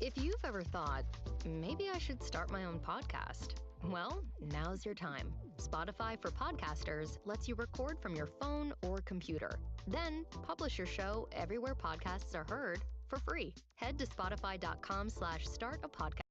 If you've ever thought, maybe I should start my own podcast, well, now's your time. Spotify for Podcasters lets you record from your phone or computer, then publish your show everywhere podcasts are heard for free. Head to spotify.com/start-a-podcast.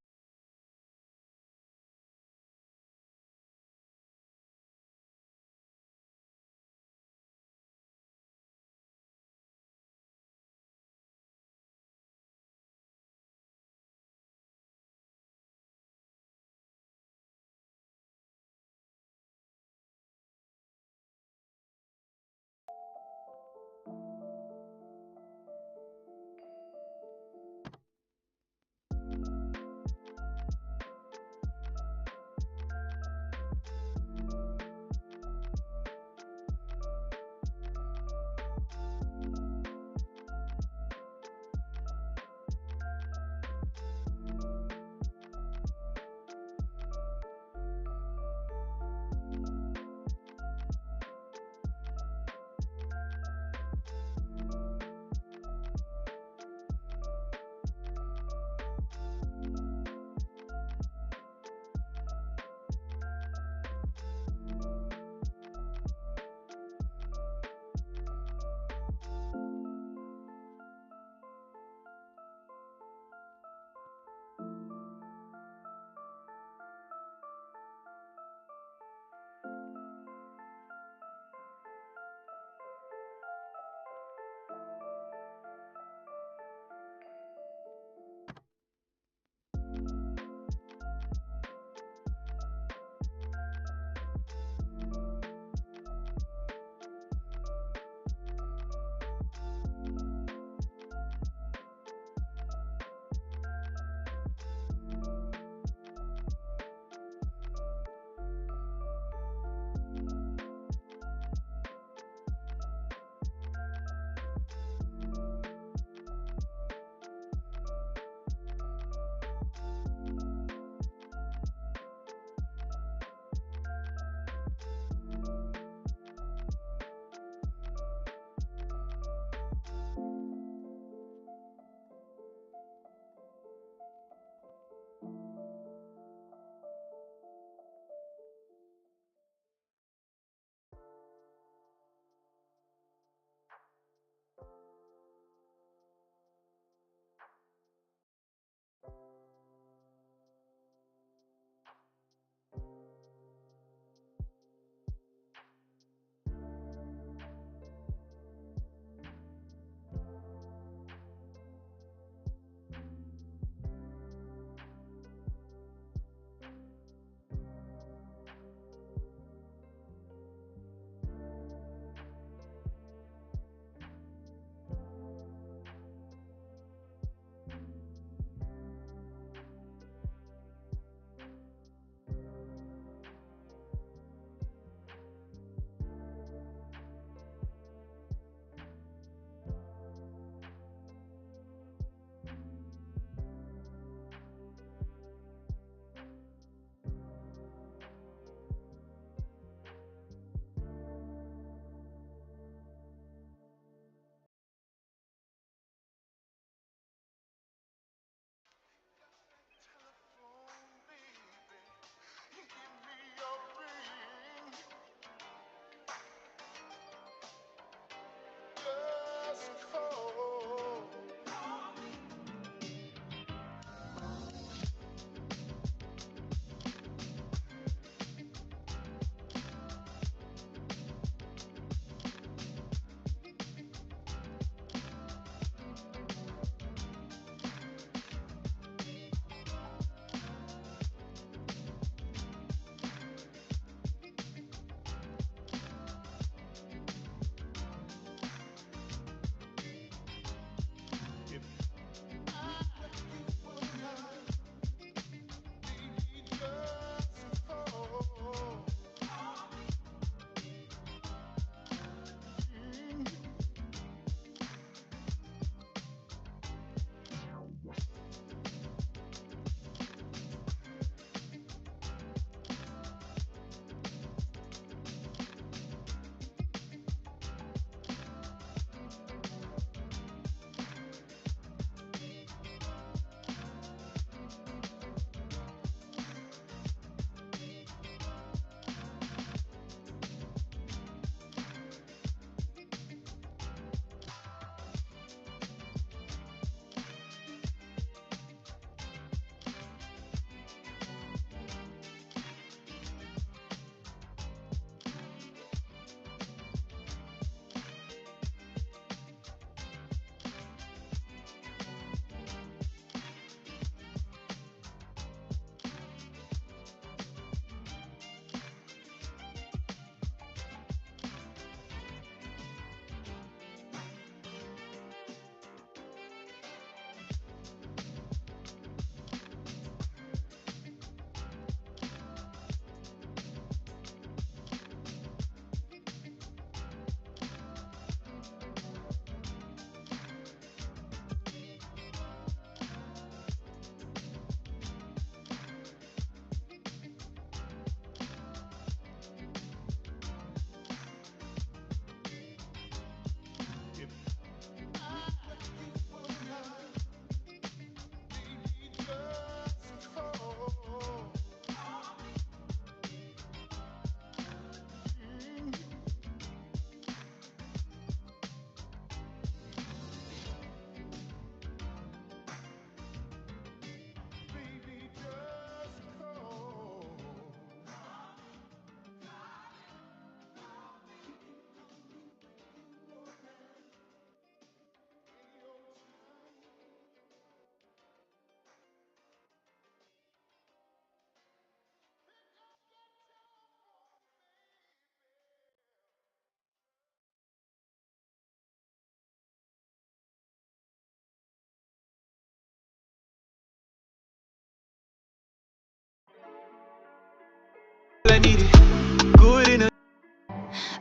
need it. Good in a.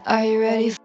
Are you ready?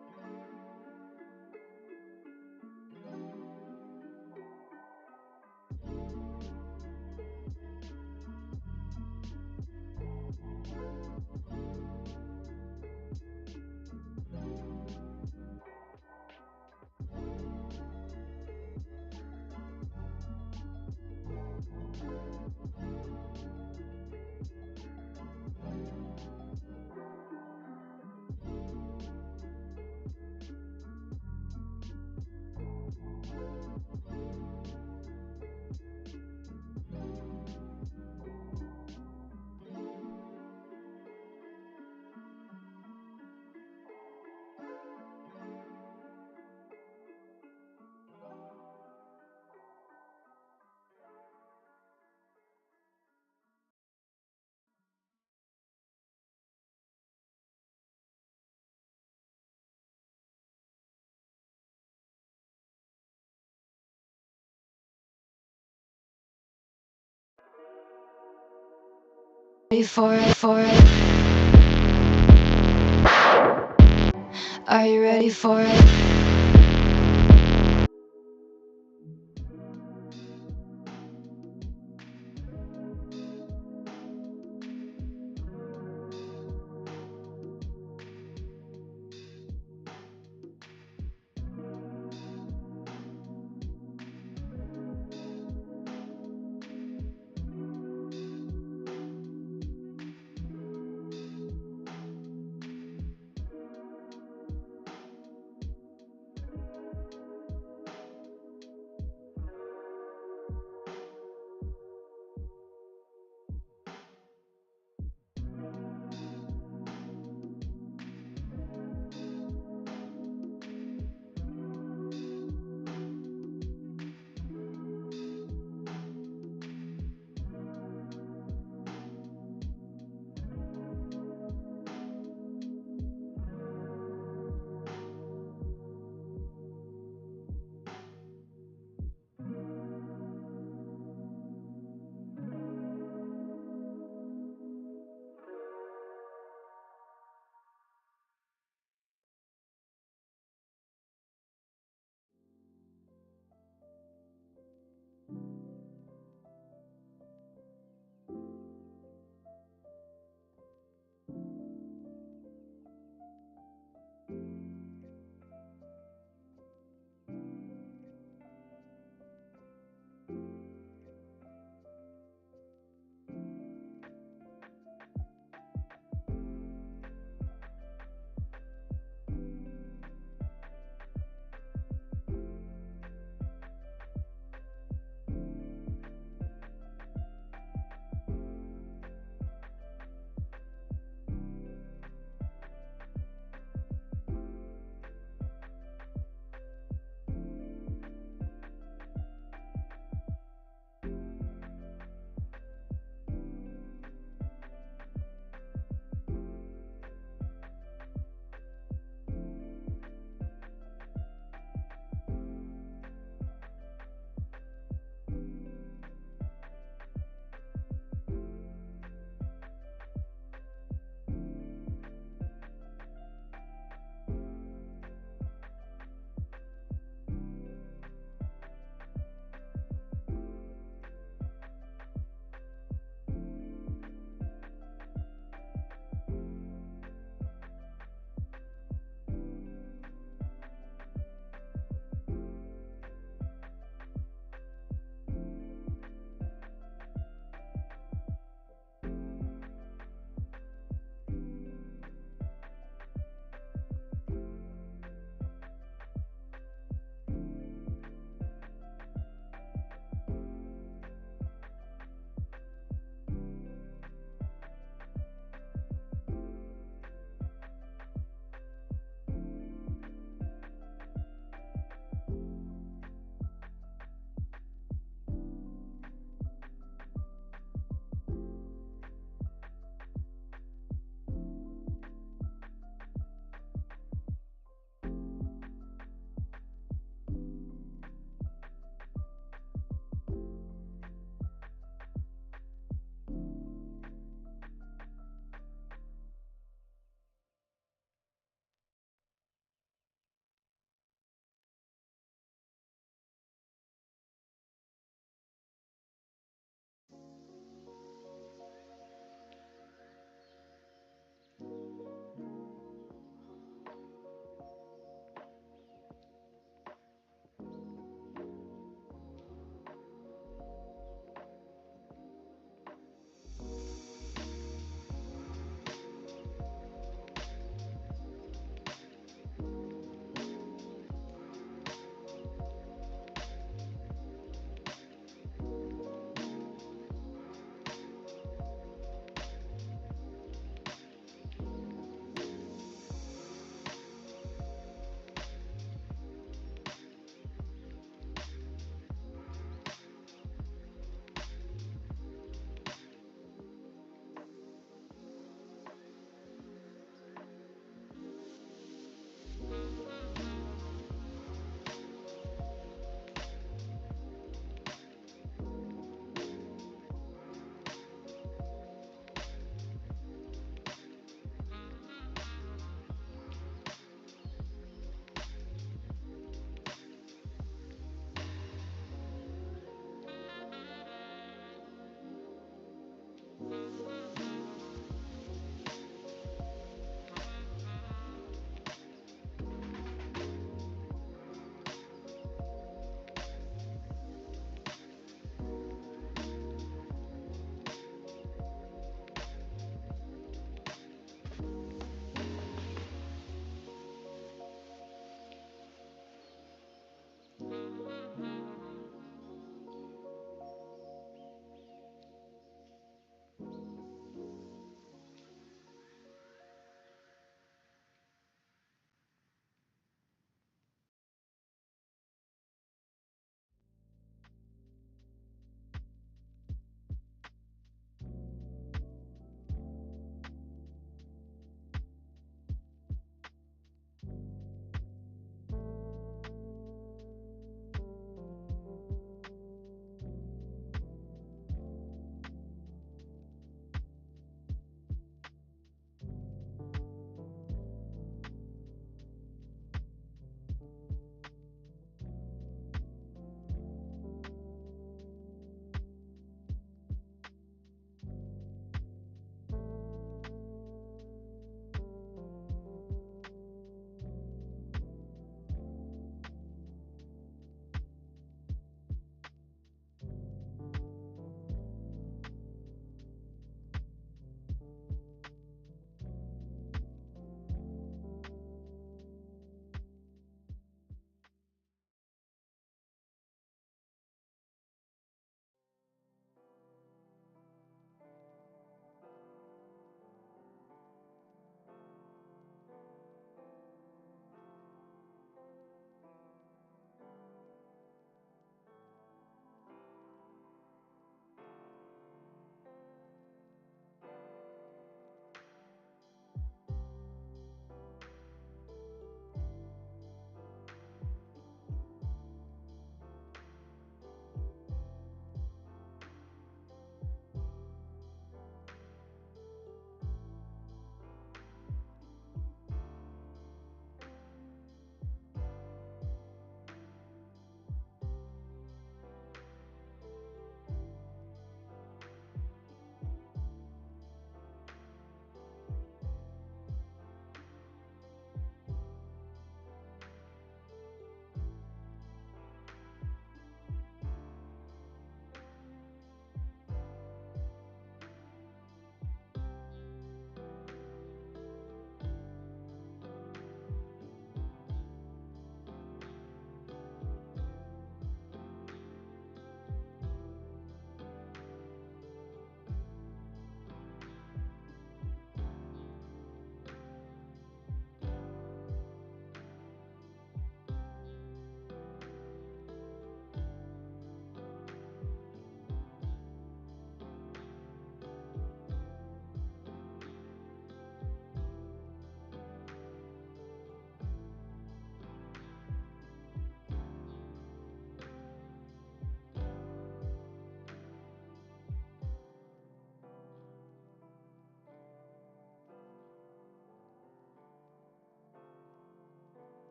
For it? Are you ready for it?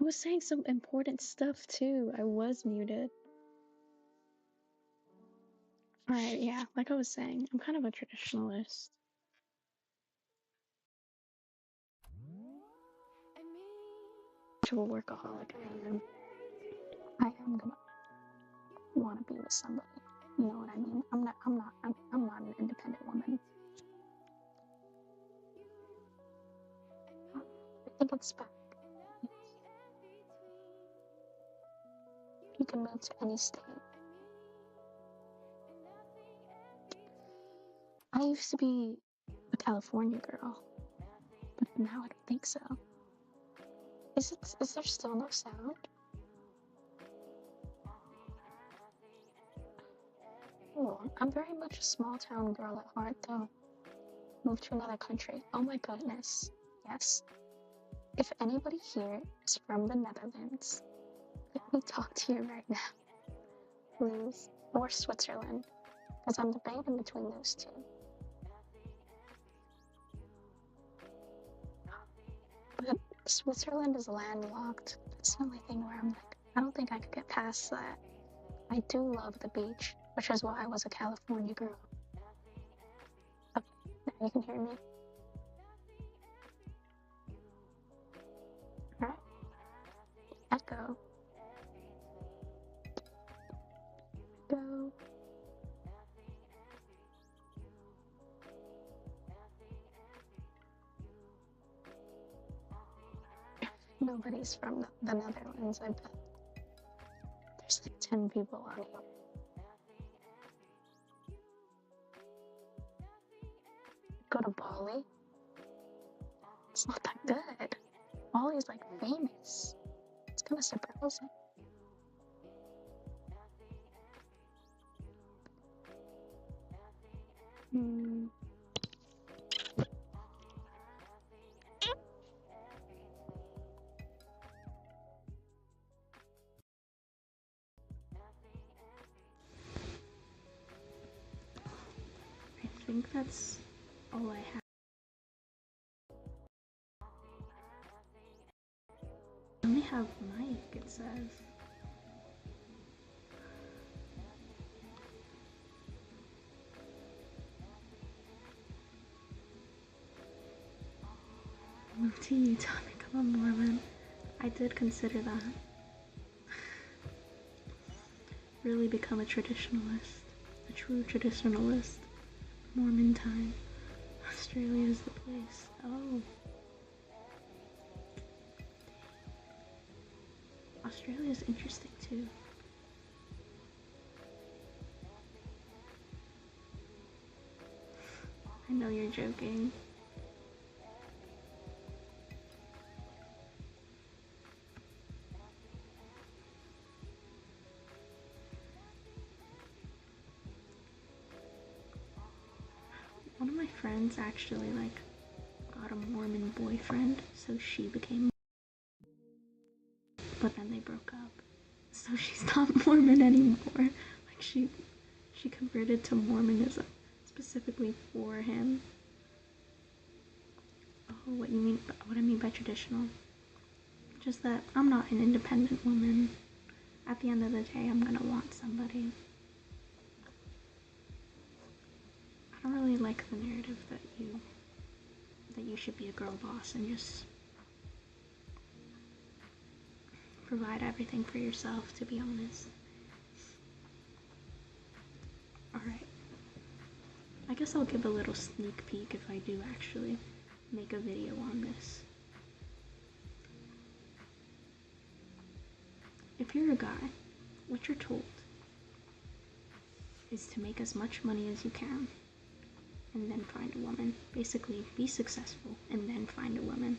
I was saying some important stuff too. I was muted. Alright, yeah, like I was saying, I'm kind of a traditionalist. To a workaholic, I am gonna want to be with somebody. You know what I mean? I'm not an independent woman. I think it's back. You can move to any state. I used to be a California girl, but now I don't think so. Is there still no sound? Oh, I'm very much a small town girl at heart though. Moved to another country. Oh my goodness. Yes. If anybody here is from the Netherlands, let me talk to you right now, please. Or Switzerland, because I'm debating between those two. But Switzerland is landlocked. That's the only thing where I'm like, I don't think I could get past that. I do love the beach, which is why I was a California girl. Okay, now you can hear me. Alright. Echo. Go. Nobody's from the Netherlands, I bet. There's like 10 people on here. Go to Bali? It's not that good. Bali's like famous. It's kind of surprising. think that's all I have. I only have Mike, it says. Move to Utah, become a Mormon. I did consider that. Really become a traditionalist. A true traditionalist. Mormon time. Australia is the place. Oh. Australia is interesting too. I know you're joking. One of my friends actually got a Mormon boyfriend, so she became, but then they broke up. So she's not Mormon anymore. She converted to Mormonism specifically for him. Oh, what I mean by traditional? Just that I'm not an independent woman. At the end of the day, I'm gonna want somebody. I don't really like the narrative that you should be a girl boss and just provide everything for yourself, to be honest. Alright. I guess I'll give a little sneak peek if I do actually make a video on this. If you're a guy, what you're told is to make as much money as you can and then find a woman. Basically, be successful and then find a woman.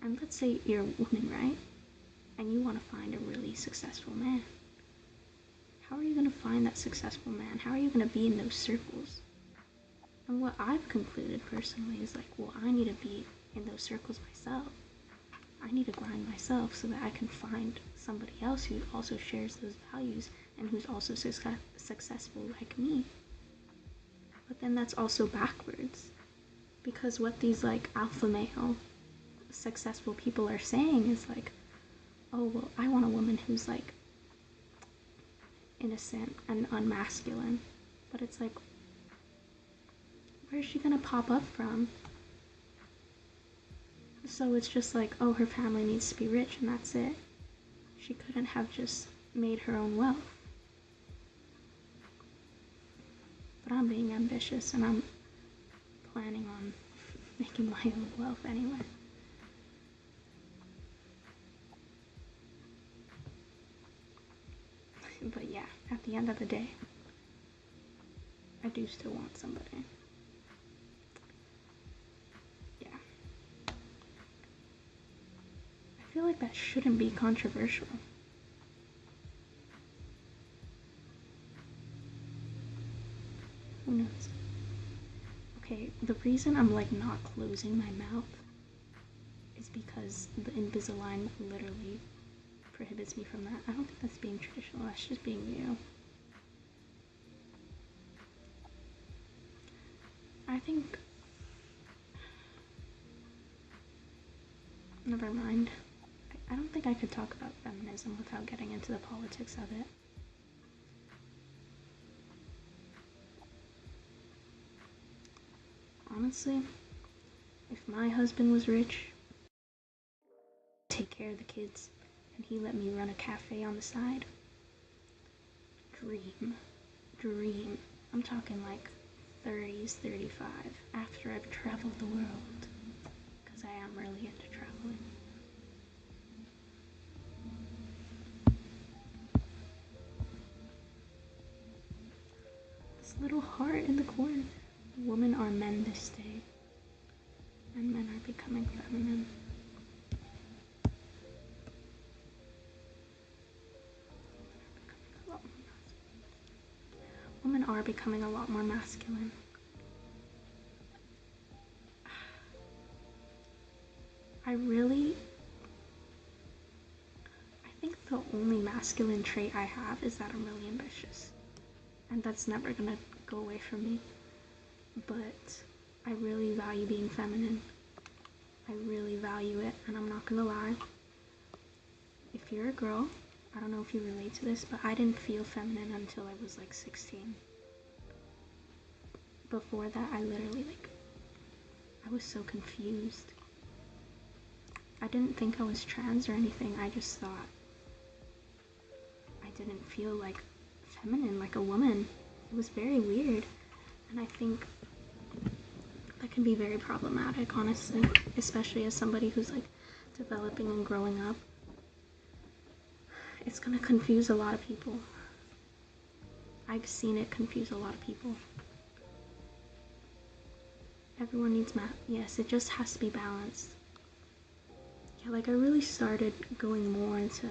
And let's say you're a woman, right? And you want to find a really successful man. How are you going to find that successful man? How are you going to be in those circles? And what I've concluded personally is well, I need to be in those circles myself. I need to grind myself so that I can find somebody else who also shares those values and who's also successful like me. But then that's also backwards. Because what these alpha male successful people are saying is oh, well, I want a woman who's innocent and unmasculine. But it's where's she gonna pop up from? So it's just oh, her family needs to be rich and that's it. She couldn't have just made her own wealth. But I'm being ambitious and I'm planning on making my own wealth anyway. But yeah, at the end of the day, I do still want somebody. Yeah. I feel like that shouldn't be controversial. Who knows? Okay, the reason I'm not closing my mouth is because the Invisalign literally prohibits me from that. I don't think that's being traditional, that's just being you. I think... Never mind. I don't think I could talk about feminism without getting into the politics of it. Honestly, if my husband was rich, take care of the kids, and he let me run a cafe on the side, dream. I'm talking 30s, 35, after I've traveled the world, because I am really into traveling. This little heart in the corner. Women are men this day, and men are becoming feminine. Women are becoming a lot more masculine. I think the only masculine trait I have is that I'm really ambitious. And that's never gonna go away from me. but I really value being feminine. I really value it, and I'm not gonna lie. If you're a girl, I don't know if you relate to this, but I didn't feel feminine until I was like 16. Before that, I literally I was so confused. I didn't think I was trans or anything, I just thought I didn't feel like feminine, like a woman. It was very weird, and I think that can be very problematic, honestly, especially as somebody who's like developing and growing up. It's gonna confuse a lot of people. I've seen it confuse a lot of people. Everyone needs math. Yes, it just has to be balanced. Yeah, like I really started going more into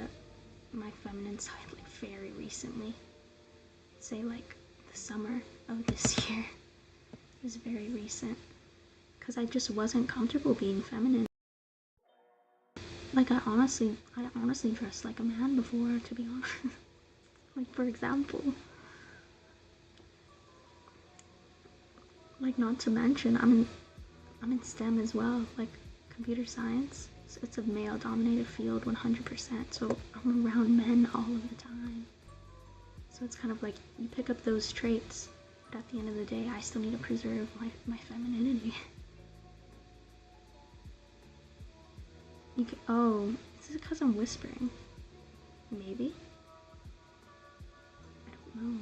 my feminine side like very recently. Say like the summer of this year. It was very recent. Because I just wasn't comfortable being feminine. Like I honestly dressed like a man before, to be honest. Like for example. Like not to mention, I'm in STEM as well, like computer science. So it's a male-dominated field 100%. So I'm around men all of the time. So it's kind of like you pick up those traits, but at the end of the day, I still need to preserve my femininity. Oh, is it because I'm whispering? Maybe? I don't know.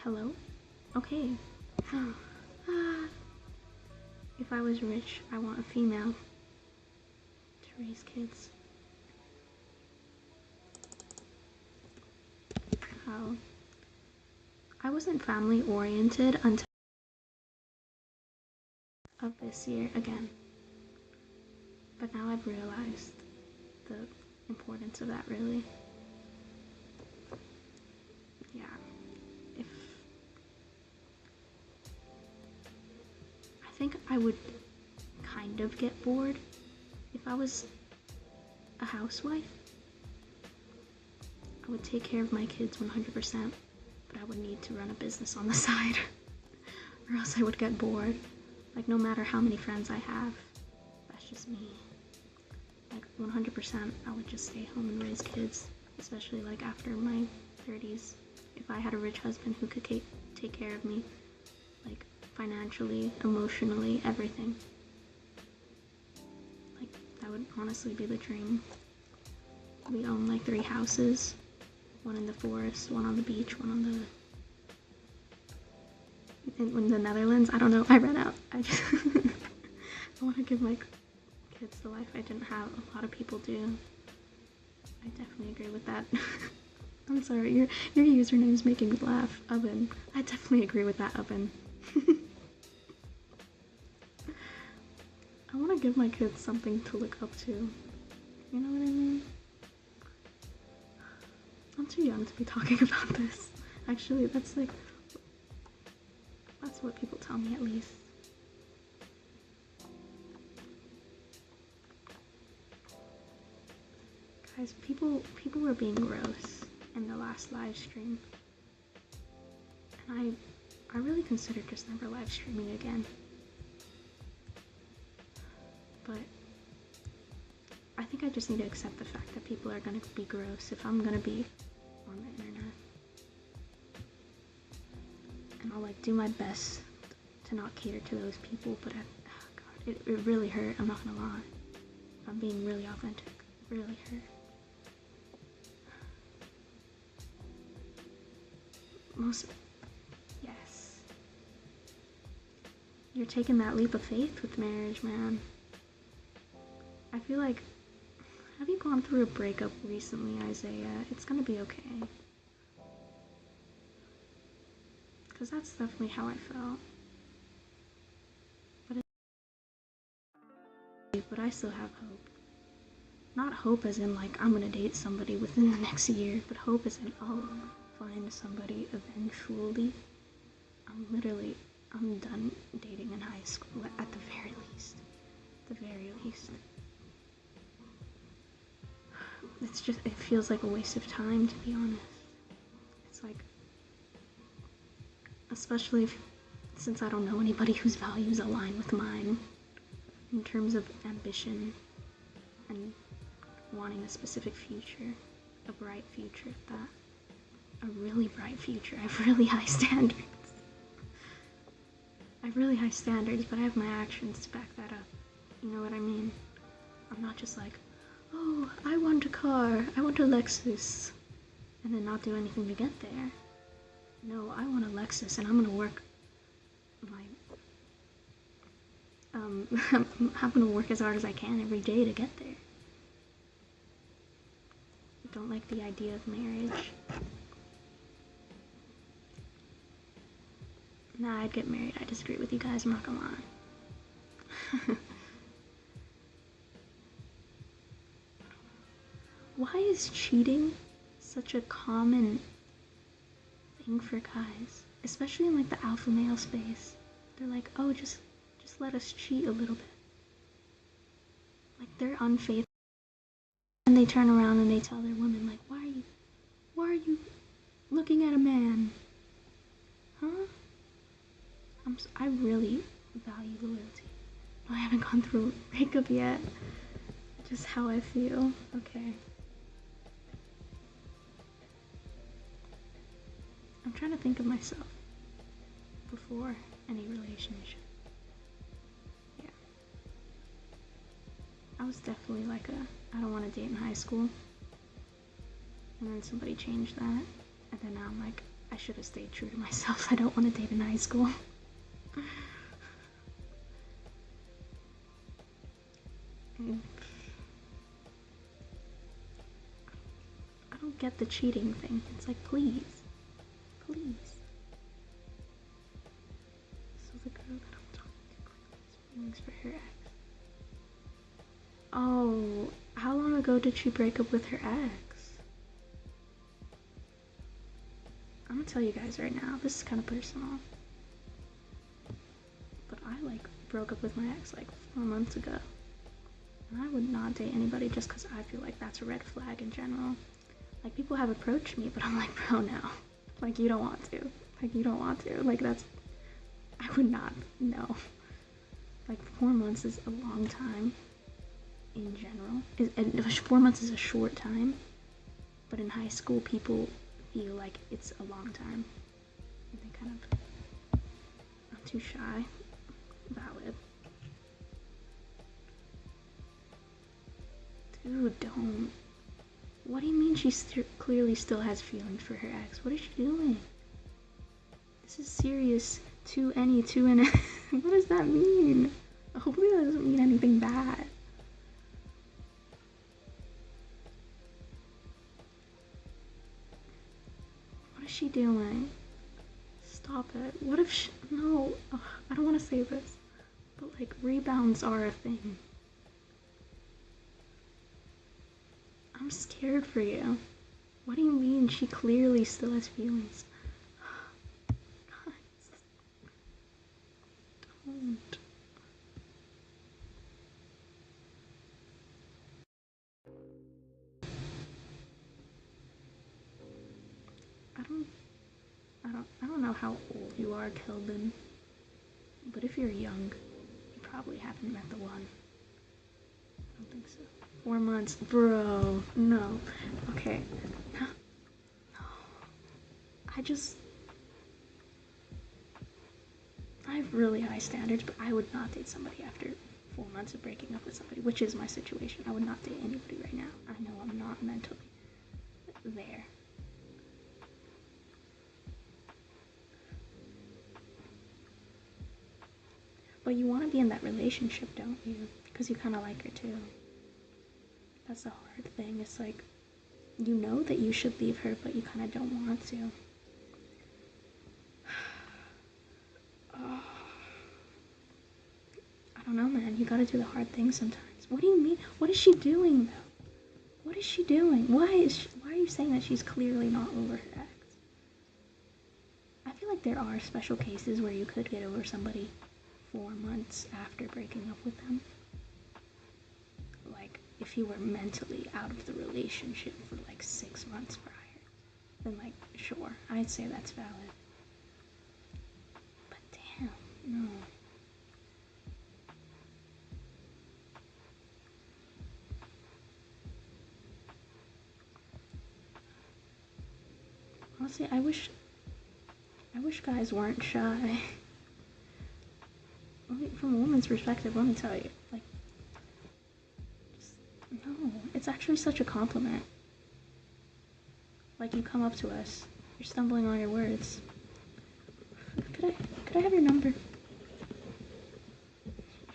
Hello? Okay. If I was rich, I want a female to raise kids. How? I wasn't family oriented until of this year again. But now I've realized the importance of that, really. Yeah. I think I would kind of get bored if I was a housewife. I would take care of my kids 100%, but I would need to run a business on the side, or else I would get bored. Like, no matter how many friends I have, that's just me. Like, 100%, I would just stay home and raise kids, especially like after my 30s. If I had a rich husband who could take care of me, like financially, emotionally, everything. Like, that would honestly be the dream. We own like 3 houses, one in the forest, one on the beach, one on in the Netherlands. I don't know, I ran out. I just I want to give my kids the life I didn't have. A lot of people do. I definitely agree with that. I'm sorry, your username is making me laugh. Oven. I definitely agree with that, Oven. I want to give my kids something to look up to. You know what I mean? I'm too young to be talking about this. Actually, that's what people tell me, at least. Guys, people were being gross in the last live stream. And I really considered just never live streaming again. But I think I just need to accept the fact that people are gonna be gross if I'm gonna be on the internet. And I'll like do my best to not cater to those people, but God, it really hurt, I'm not gonna lie. If I'm being really authentic, it really hurt. Yes. You're taking that leap of faith with marriage, man. I feel like, have you gone through a breakup recently, Isaiah? It's gonna be okay. Because that's definitely how I felt. But I still have hope. Not hope as in like I'm gonna date somebody within the next year, but hope as in I'll find somebody eventually. I'm done dating in high school at the very least. The very least. it feels like a waste of time, to be honest. It's like, especially since I don't know anybody whose values align with mine in terms of ambition and wanting a specific future, a bright future at that. A really bright future. I have really high standards. But I have my actions to back that up. You know what I mean? I'm not just like, oh, I want a car, I want a Lexus, and then not do anything to get there. No, I want a Lexus, and I'm gonna work I'm gonna work as hard as I can every day to get there. I don't like the idea of marriage. Nah, I'd get married. I disagree with you guys, I'm not gonna lie. Why is cheating such a common thing for guys? Especially in like the alpha male space. They're like, oh, just let us cheat a little bit. Like they're unfaithful. And they turn around and they tell their women like, why are you looking at a man? Huh? I really value loyalty. I haven't gone through a breakup yet. Just how I feel. Okay. I'm trying to think of myself before any relationship. Yeah. I was definitely like I don't want to date in high school. And then somebody changed that. And then now I'm like, I should have stayed true to myself. I don't want to date in high school. I don't get the cheating thing. It's like, please. So the girl that I'm talking to has feelings for her ex. Oh, how long ago did she break up with her ex? I'm gonna tell you guys right now, this is kind of personal. But I broke up with my ex 4 months ago. And I would not date anybody just because I feel like that's a red flag in general. People have approached me, but I'm like, bro, no. You don't want to. You don't want to. I would not. No. 4 months is a long time in general. 4 months is a short time. But in high school, people feel like it's a long time. And they kind of, I'm too shy. Valid. Dude, don't. What do you mean she clearly still has feelings for her ex? What is she doing? This is serious. To any. What does that mean? Hopefully that doesn't mean anything bad. What is she doing? Stop it. What if she... No. Ugh, I don't want to say this. But rebounds are a thing. I'm scared for you. What do you mean she clearly still has feelings? Guys. Don't. I don't know how old you are, Kelvin. But if you're young, you probably haven't met the one. I don't think so. 4 months. Bro, no. Okay. No. I have really high standards, but I would not date somebody after 4 months of breaking up with somebody, which is my situation. I would not date anybody right now. I know I'm not mentally there. But you want to be in that relationship, don't you? Because you kind of like her too. That's the hard thing. It's you know that you should leave her, but you kind of don't want to. I don't know, man. You gotta do the hard things sometimes. What do you mean? What is she doing, though? What is she doing? Why are you saying that she's clearly not over her ex? I feel like there are special cases where you could get over somebody 4 months after breaking up with them. if you were mentally out of the relationship for like 6 months prior, then like, sure, I'd say that's valid. But damn, no. Honestly, I wish guys weren't shy. From a woman's perspective, let me tell you, like, just, no, it's actually such a compliment. Like, you come up to us, you're stumbling on your words. Could I have your number?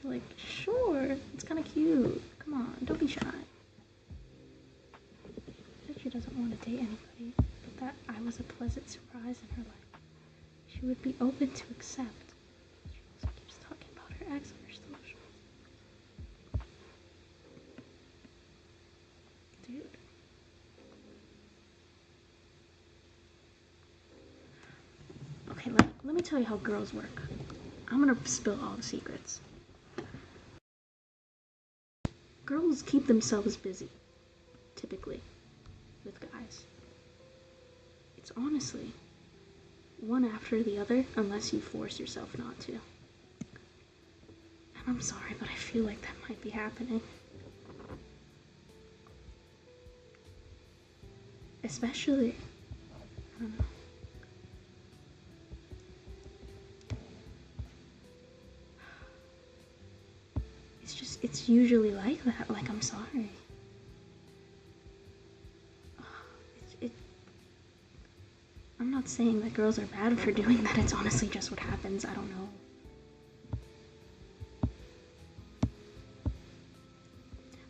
You're like, sure, it's kind of cute. Come on, don't be shy. She said she doesn't want to date anybody, but that I was a pleasant surprise in her life. She would be open to accept. She also keeps talking about her ex on her socials. Dude. Okay, let me tell you how girls work. I'm gonna spill all the secrets. Girls keep themselves busy, typically, with guys. It's honestly one after the other, unless you force yourself not to. And I'm sorry, but I feel like that might be happening. Especially, I don't know. It's usually like that. Like, I'm sorry. I'm not saying that girls are bad for doing that. It's honestly just what happens. I don't know.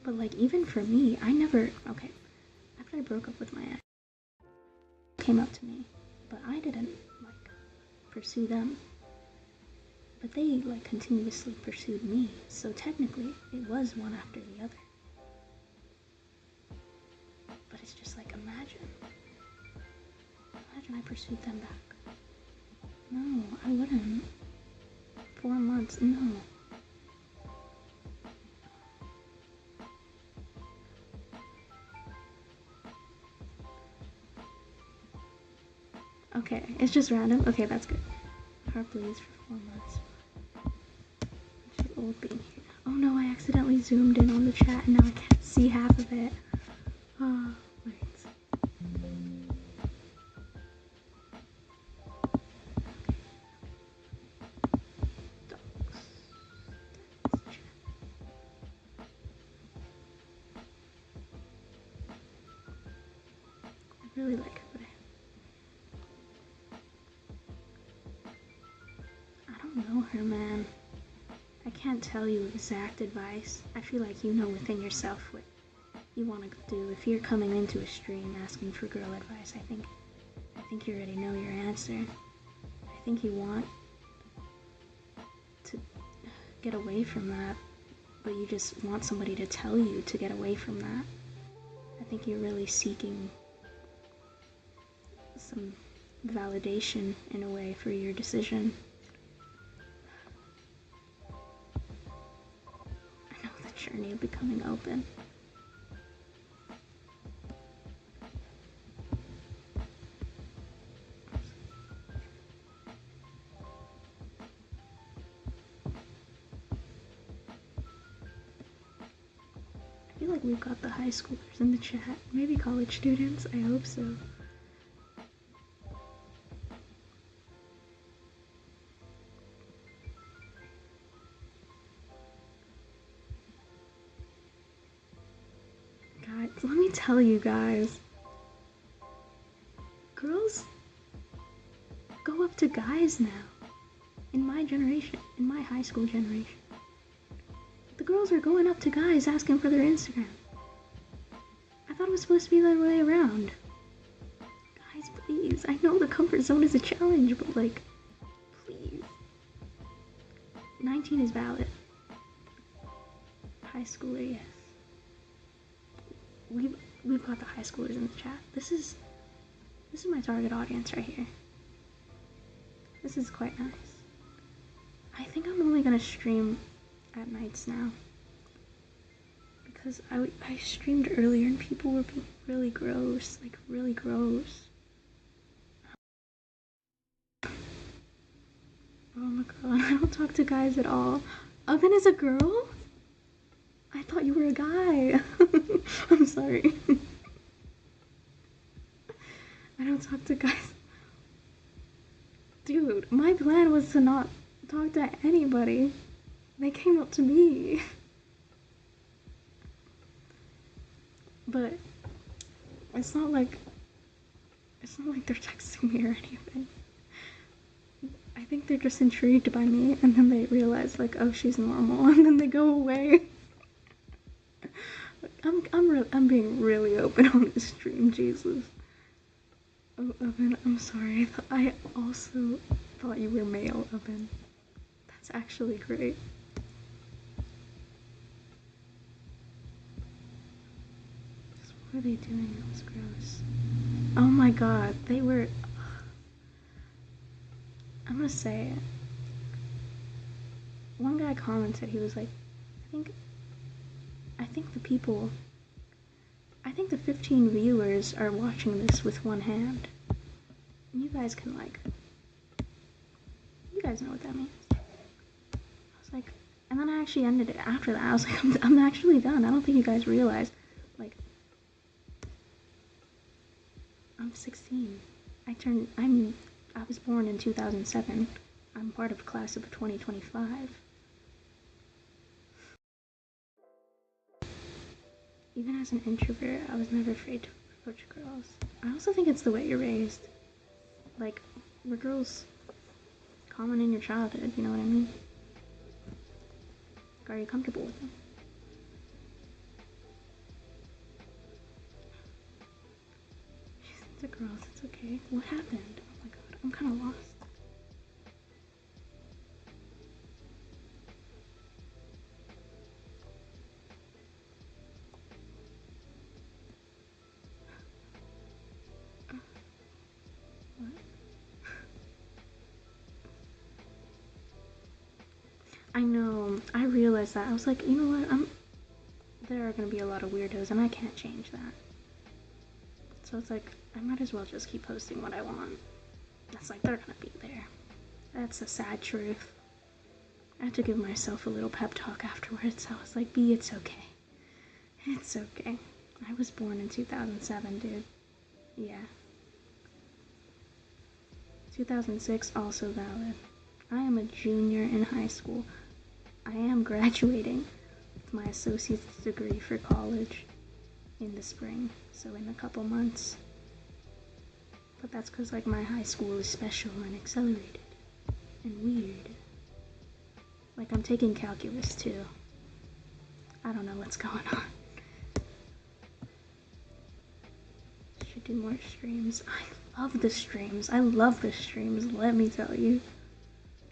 But like, even for me, okay, after I broke up with my ex, came up to me, but I didn't like pursue them. But they like continuously pursued me, so technically it was one after the other. But it's just like, imagine I pursued them back. No, I wouldn't. 4 months, no. Okay, it's just random. Okay, that's good. Heart bleeds for 4 months. She's old being here. Oh no, I accidentally zoomed in on the chat and now I can't see half of it. Oh, wait. I really like her, but I don't know her, man. I can't tell you exact advice. I feel like you know within yourself what you want to do. If you're coming into a stream asking for girl advice, I think you already know your answer. I think you want to get away from that, but you just want somebody to tell you to get away from that. I think you're really seeking some validation in a way for your decision. I know the journey of becoming open. I feel like we've got the high schoolers in the chat. Maybe college students, I hope so. God, let me tell you guys. Girls go up to guys now. In my generation, in my high school generation. The girls are going up to guys asking for their Instagram. I thought it was supposed to be the other way around. Guys, please. I know the comfort zone is a challenge, but like, please. 19 is valid. High schooler, yes. We've got the high schoolers in the chat. This is my target audience right here. This is quite nice. I think I'm only gonna stream at nights now. Because I streamed earlier and people were being really gross. Like, really gross. Oh my god, I don't talk to guys at all. Oven is a girl? I thought you were a guy. I'm sorry. I don't talk to guys. Dude, my plan was to not talk to anybody. They came up to me. But it's not like they're texting me or anything. I think they're just intrigued by me, and then they realize like, oh, she's normal, and then they go away. I'm being really open on this stream, Jesus. Oh, Oven, I'm sorry. I also thought you were male, Oven. That's actually great. What were they doing? That was gross. Oh my god, they were... I'm gonna say it. One guy commented, he was like, I think the 15 viewers are watching this with one hand. You guys can like... You guys know what that means. I was like... And then I actually ended it after that. I was like, I'm actually done. I don't think you guys realize. Like... I'm 16. I was born in 2007. I'm part of class of 2025. Even as an introvert, I was never afraid to approach girls. I also think it's the way you're raised. Like, were girls common in your childhood, you know what I mean? Like, are you comfortable with them? It's a girl, it's okay. What happened? Oh my god, I'm kinda lost. What? I know, I realized that. I was like, you know what, there are gonna be a lot of weirdos and I can't change that. So it's like, I might as well just keep posting what I want. It's like, they're gonna be there. That's a sad truth. I had to give myself a little pep talk afterwards. I was like, B, it's okay. It's okay. I was born in 2007, dude. Yeah. 2006, also valid. I am a junior in high school. I am graduating with my associate's degree for college in the spring, so in a couple months. But that's because like my high school is special and accelerated and weird. Like I'm taking calculus too. I don't know what's going on. Should do more streams. I love the streams. I love the streams, let me tell you.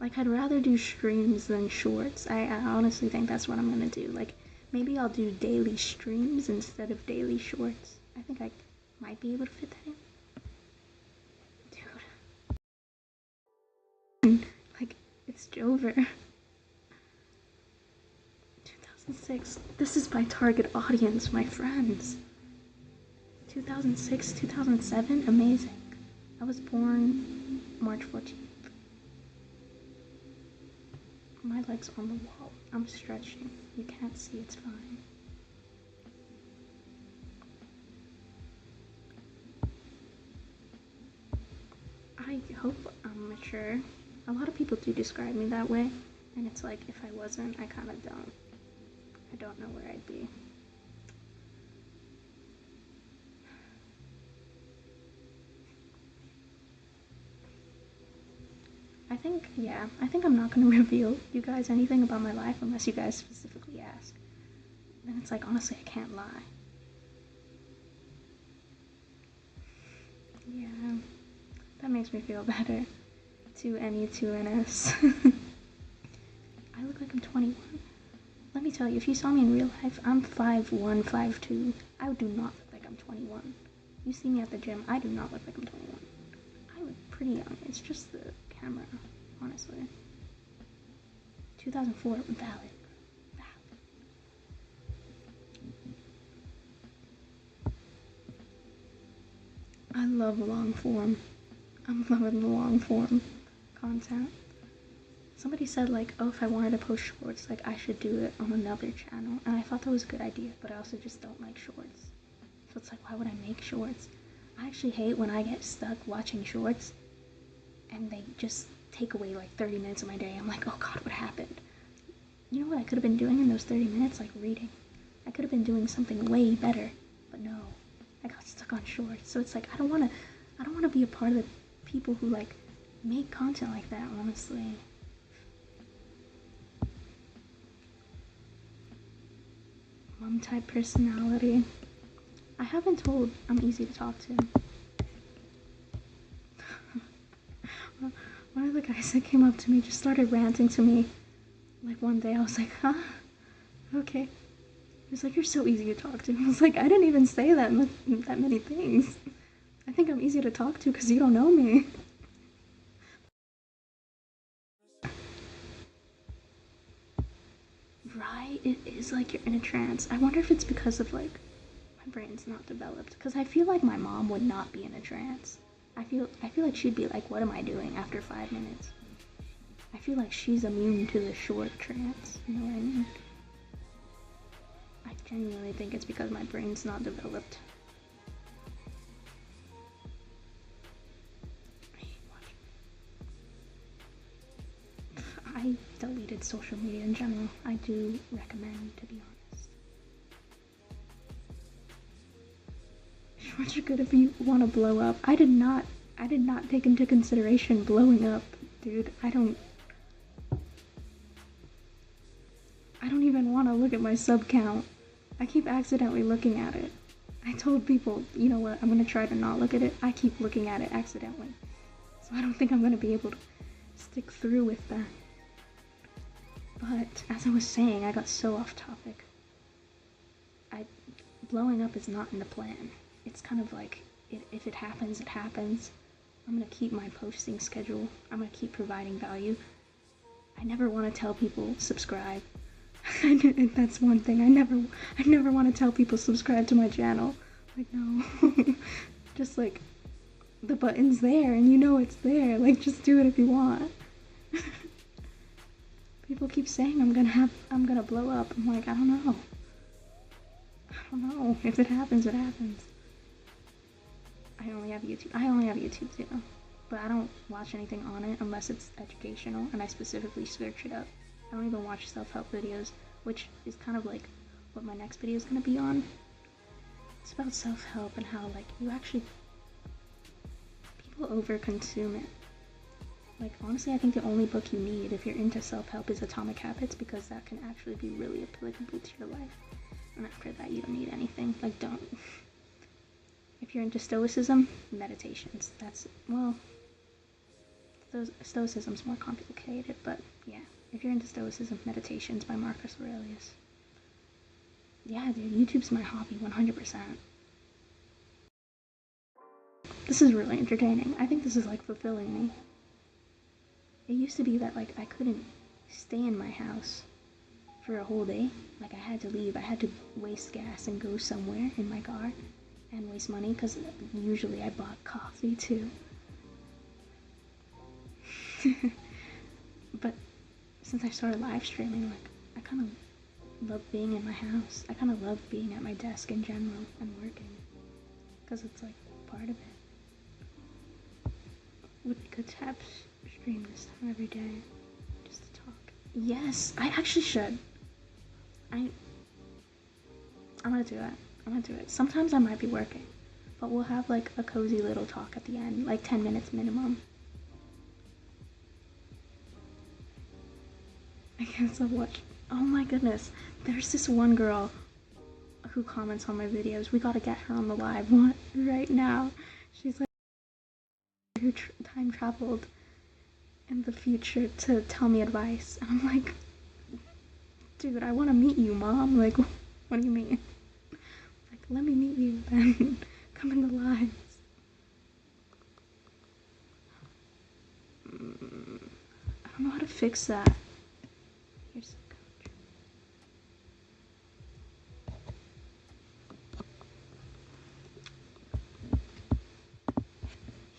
Like I'd rather do streams than shorts. I honestly think that's what I'm gonna do. Like maybe I'll do daily streams instead of daily shorts. I think I might be able to fit that in. Dude. Like, it's Jover. 2006. This is my target audience, my friends. 2006, 2007, amazing. I was born March 14th. My leg's on the wall. I'm stretching. You can't see, it's fine. I hope I'm mature. A lot of people do describe me that way, and it's like, if I wasn't, I kind of don't. I don't know where I'd be. I think I'm not gonna reveal you guys anything about my life unless you guys specifically ask. Then it's like, honestly, I can't lie. Yeah, that makes me feel better. 2NE, 2NS. I look like I'm 21. Let me tell you, if you saw me in real life, I'm 5'1", 5'2". I do not look like I'm 21. You see me at the gym, I do not look like I'm 21. I look pretty young. It's just the camera, honestly. 2004, valid. love long form. I'm loving the long form content. Somebody said, like, oh, if I wanted to post shorts, like, I should do it on another channel. And I thought that was a good idea, but I also just don't like shorts. So it's like, why would I make shorts? I actually hate when I get stuck watching shorts and they just take away like 30 minutes of my day. I'm like, oh god, what happened? You know what I could have been doing in those 30 minutes? Like reading. I could have been doing something way better. But no, I got stuck on shorts. So it's like, I don't want to be a part of the people who like make content like that, honestly. Mom type personality. I have been told I'm easy to talk to. One of the guys that came up to me just started ranting to me. Like one day I was like, huh? Okay. He was like, you're so easy to talk to. I was like, I didn't even say that many things. I think I'm easy to talk to because you don't know me. Right? It is like you're in a trance. I wonder if it's because of like my brain's not developed. Because I feel like my mom would not be in a trance. I feel like she'd be like, what am I doing after 5 minutes? I feel like she's immune to the short trance. You know what I mean? I genuinely think it's because my brain's not developed. I deleted social media in general. I do recommend, to be honest. Shorts are good if you want to blow up. I did not take into consideration blowing up, dude. I don't even want to look at my sub count. I keep accidentally looking at it. I told people, you know what, I'm gonna try to not look at it. I keep looking at it accidentally. So I don't think I'm gonna be able to stick through with that. But as I was saying, I got so off topic. Blowing up is not in the plan. It's kind of like, if it happens, it happens. I'm gonna keep my posting schedule. I'm gonna keep providing value. I never want to tell people subscribe. That's one thing. I never want to tell people subscribe to my channel. Like, no. Just like, the button's there and you know it's there. Like, just do it if you want. People keep saying I'm gonna blow up. I'm like, I don't know. If it happens, it happens. I only have YouTube too. But I don't watch anything on it unless it's educational and I specifically search it up. I don't even watch self-help videos, which is kind of like what my next video is gonna be on. It's about self-help and how like people overconsume it. Like honestly, I think the only book you need if you're into self-help is Atomic Habits because that can actually be really applicable to your life. And after that, you don't need anything. Like don't. If you're into Stoicism, meditations. That's, well, Stoicism's more complicated, but yeah. If you're into Stoicism, Meditations by Marcus Aurelius. Yeah, dude, YouTube's my hobby, 100%. This is really entertaining. I think this is, like, fulfilling me. It used to be that, like, I couldn't stay in my house for a whole day. Like, I had to leave. I had to waste gas and go somewhere in my car and waste money, because usually I bought coffee, too. But since I started live streaming, like, I kind of love being in my house. I kind of love being at my desk in general and working. Because it's, like, part of it. Would be good to have stream this time every day. Just to talk. Yes, I actually should. I'm gonna do it. Sometimes I might be working. But we'll have, like, a cozy little talk at the end. Like, 10 minutes minimum. I guess I'll watch. Oh my goodness. There's this one girl who comments on my videos. We gotta get her on the live one right now. She's like, who time traveled in the future to tell me advice. And I'm like, dude, I want to meet you, Mom. Like, what do you mean? Like, let me meet you then. Come in the lives. I don't know how to fix that. Here's the code.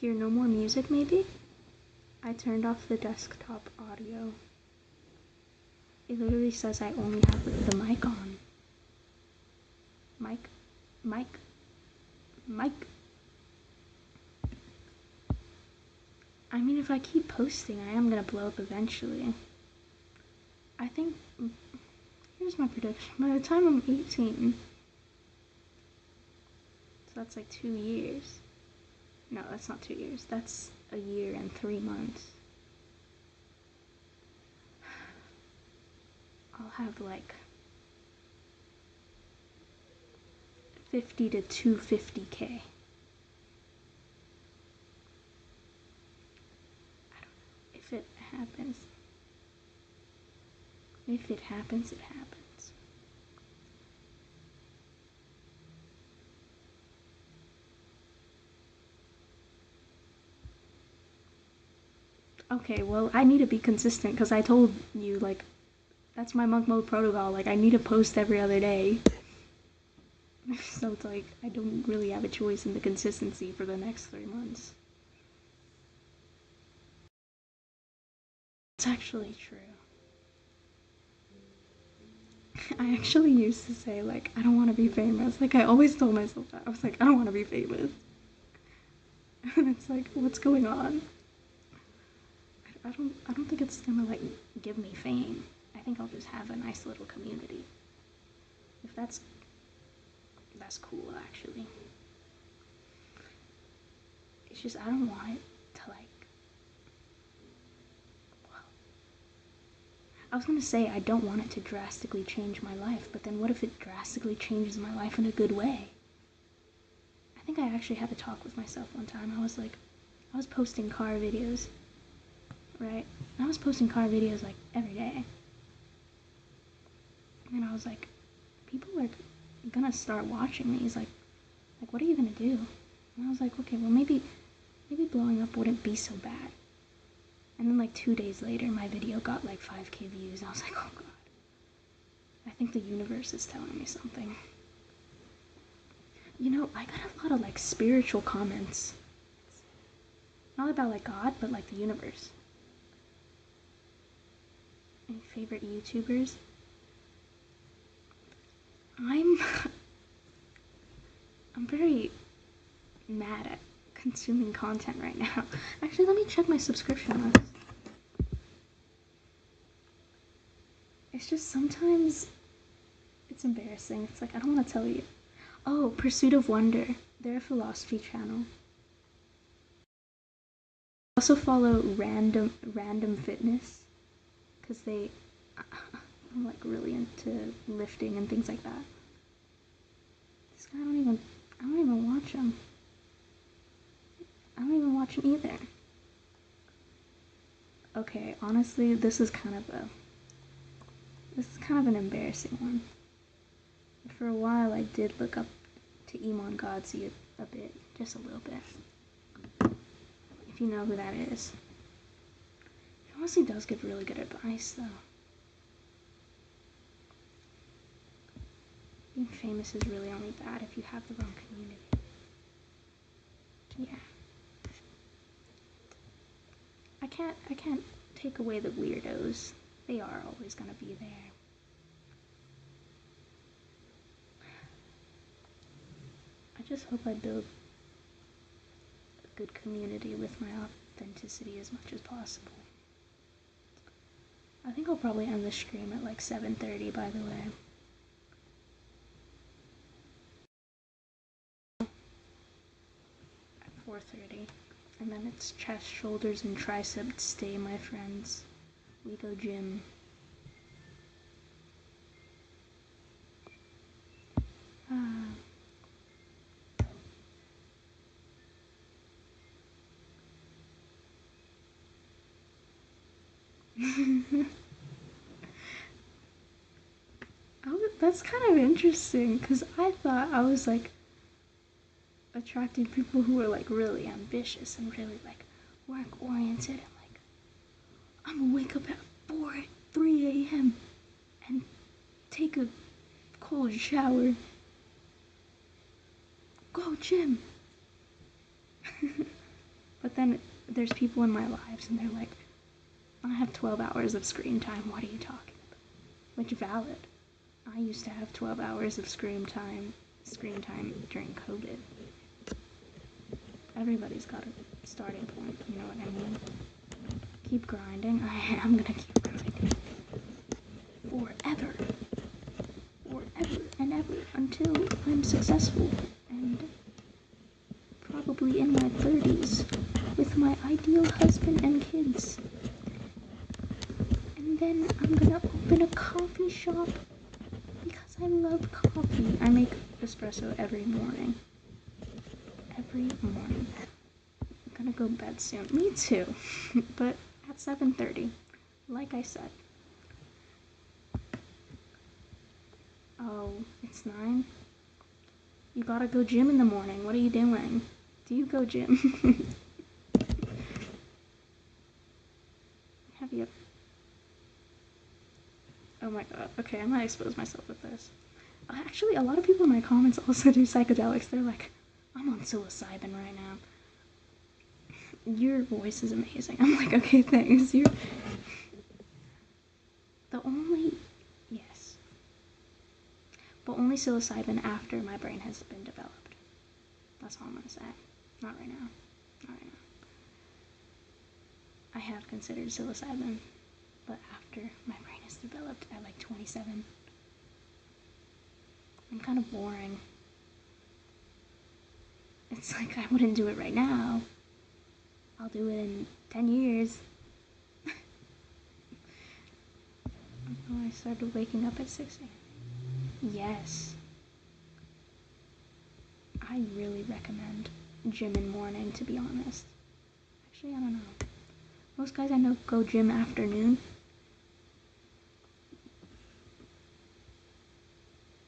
hear no more music, maybe? I turned off the desktop audio. It literally says I only have the mic on. Mic. I mean, if I keep posting, I am gonna blow up eventually. I think, here's my prediction. By the time I'm 18, so that's like 2 years. No, that's not 2 years. That's a year and 3 months. I'll have like 50 to 250K. I don't know. If it happens. If it happens, it happens. Okay, well, I need to be consistent because I told you, like, that's my monk mode protocol. Like, I need to post every other day. So it's like, I don't really have a choice in the consistency for the next 3 months. It's actually true. I actually used to say, like, I don't want to be famous. Like, I always told myself that. I was like, I don't want to be famous. And it's like, what's going on? I don't think it's gonna, like, give me fame. I think I'll just have a nice little community. If that's cool, actually. It's just, I don't want it to, like, well, I was gonna say I don't want it to drastically change my life, but then what if it drastically changes my life in a good way? I think I actually had a talk with myself one time. I was like, I was posting car videos, right? I was posting car videos, like, every day. And I was like, people are gonna start watching these, like, what are you gonna do? And I was like, okay, well, maybe blowing up wouldn't be so bad. And then, like, 2 days later, my video got, like, 5K views. I was like, oh god. I think the universe is telling me something. You know, I got a lot of, like, spiritual comments. Not about, like, God, but, like, the universe. Any favorite YouTubers? I'm very mad at consuming content right now. Actually, let me check my subscription list. It's just sometimes it's embarrassing. It's like, I don't want to tell you. Oh, Pursuit of Wonder. They're a philosophy channel. I also follow Random Fitness because I'm like really into lifting and things like that. This guy, I don't even watch him. I don't even watch him either. Okay, honestly, this is kind of an embarrassing one. For a while, I did look up to Iman Godzi a bit, just a little bit. If you know who that is. He honestly does give really good advice, though. Being famous is really only bad if you have the wrong community. Yeah. I can't take away the weirdos. They are always gonna be there. I just hope I build a good community with my authenticity as much as possible. I think I'll probably end the stream at like 7:30, by the way. At 4:30. And then it's chest, shoulders, and triceps day, my friends. We go gym. That's kind of interesting, because I thought I was like attracting people who were like really ambitious and really like work oriented and like I'm gonna wake up at 3 a.m. and take a cold shower. Go gym. But then there's people in my lives and they're like, I have 12 hours of screen time. What are you talking about? Which valid. I used to have 12 hours of screen time during COVID. Everybody's got a starting point, you know what I mean? Keep grinding. I am gonna keep grinding. Forever and ever until I'm successful and probably in my 30s with my ideal husband and kids. And then I'm gonna open a coffee shop because I love coffee. I make espresso every morning. I'm gonna go to bed soon. Me too. But at 7:30, like I said. Oh, it's 9? You gotta go gym in the morning. What are you doing? Do you go gym? Have you... Oh my god. Okay, I might expose myself with this. Actually, a lot of people in my comments also do psychedelics. They're like, I'm on psilocybin right now. Your voice is amazing. I'm like, okay, thanks. Yes. But only psilocybin after my brain has been developed. That's all I'm gonna say. Not right now. I have considered psilocybin, but after my brain is developed at like 27. I'm kind of boring. It's like I wouldn't do it right now. I'll do it in 10 years. Oh, I started waking up at 6 a.m. Yes. I really recommend gym in morning, to be honest. Actually, I don't know. Most guys I know go gym afternoon.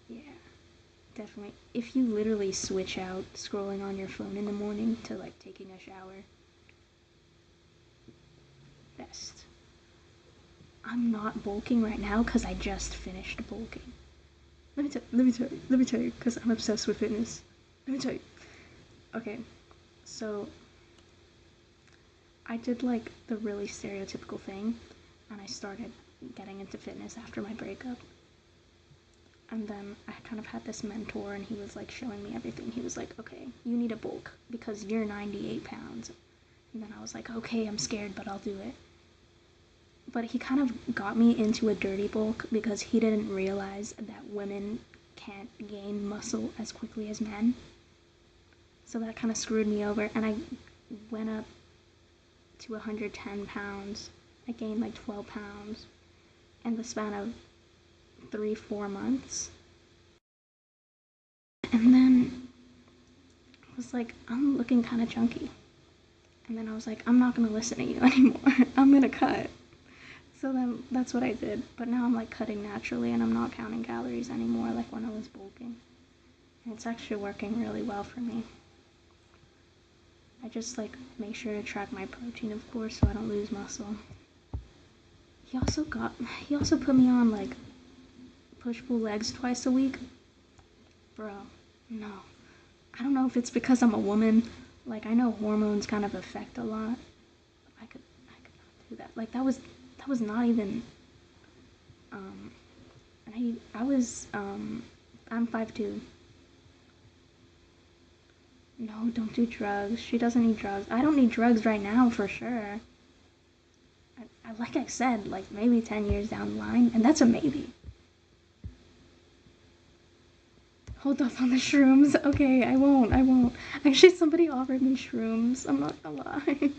Yeah, definitely. If you literally switch out scrolling on your phone in the morning to like taking a shower, best. I'm not bulking right now because I just finished bulking. Let me tell you, because I'm obsessed with fitness. Let me tell you. Okay, so I did like the really stereotypical thing, and I started getting into fitness after my breakup. And then I kind of had this mentor, and he was like showing me everything. He was like, okay, you need a bulk because you're 98 pounds. And then I was like, okay, I'm scared, but I'll do it. But he kind of got me into a dirty bulk because he didn't realize that women can't gain muscle as quickly as men. So that kind of screwed me over, and I went up to 110 pounds. I gained like 12 pounds in the span of 3-4 months. And then I was like, I'm looking kind of chunky. And then I was like, I'm not going to listen to you anymore. I'm going to cut. So then that's what I did. But now I'm like cutting naturally, and I'm not counting calories anymore like when I was bulking. And it's actually working really well for me. I just like make sure to track my protein, of course, so I don't lose muscle. He also put me on like push-pull legs twice a week. Bro, no. I don't know if it's because I'm a woman. Like, I know hormones kind of affect a lot. I could not do that. Like, that was not even, I'm 5'2". No, don't do drugs. She doesn't need drugs. I don't need drugs right now, for sure. Like I said, like, maybe 10 years down the line, and that's a maybe. Hold up on the shrooms. Okay, I won't. Actually, somebody offered me shrooms. I'm not gonna lie.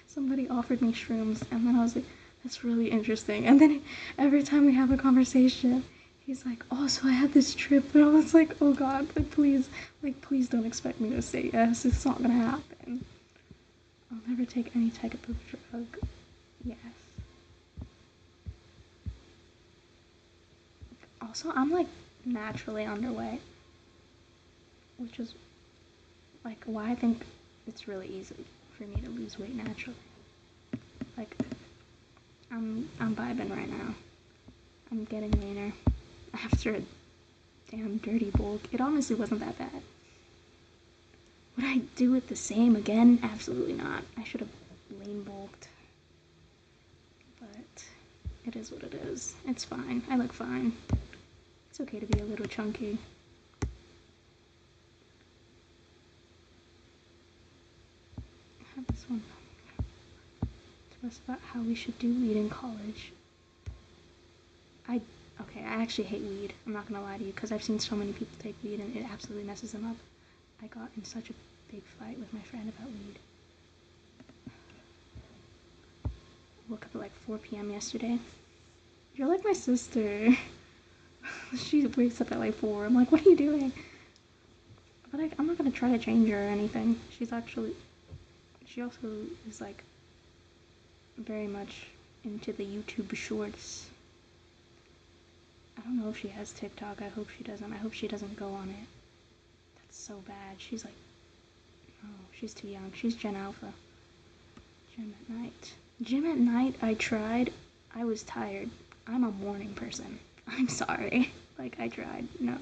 Somebody offered me shrooms, and then I was like, that's really interesting. And then every time we have a conversation, he's like, oh, so I had this trip. And I was like, oh god, please don't expect me to say yes. It's not gonna happen. I'll never take any type of drug. Yes. Also, I'm like naturally underweight, which is like why I think it's really easy for me to lose weight naturally. Like, I'm vibing right now. I'm getting leaner after a damn dirty bulk. It honestly wasn't that bad. Would I do it the same again? Absolutely not. I should have lane bulked. But it is what it is. It's fine. I look fine. It's okay to be a little chunky. I have this one to us about how we should do weed in college. Okay, I actually hate weed. I'm not gonna lie to you, because I've seen so many people take weed and it absolutely messes them up. I got in such a big fight with my friend about weed. I woke up at like 4 p.m. yesterday. You're like my sister. She wakes up at like 4. I'm like, what are you doing? But I'm not gonna try to change her or anything. She also is like very much into the YouTube shorts. I don't know if she has TikTok. I hope she doesn't. I hope she doesn't go on it. That's so bad. She's like, oh, she's too young. She's Gen Alpha. Gym at night. Gym at night, I tried. I was tired. I'm a morning person. I'm sorry. Like, I tried. No.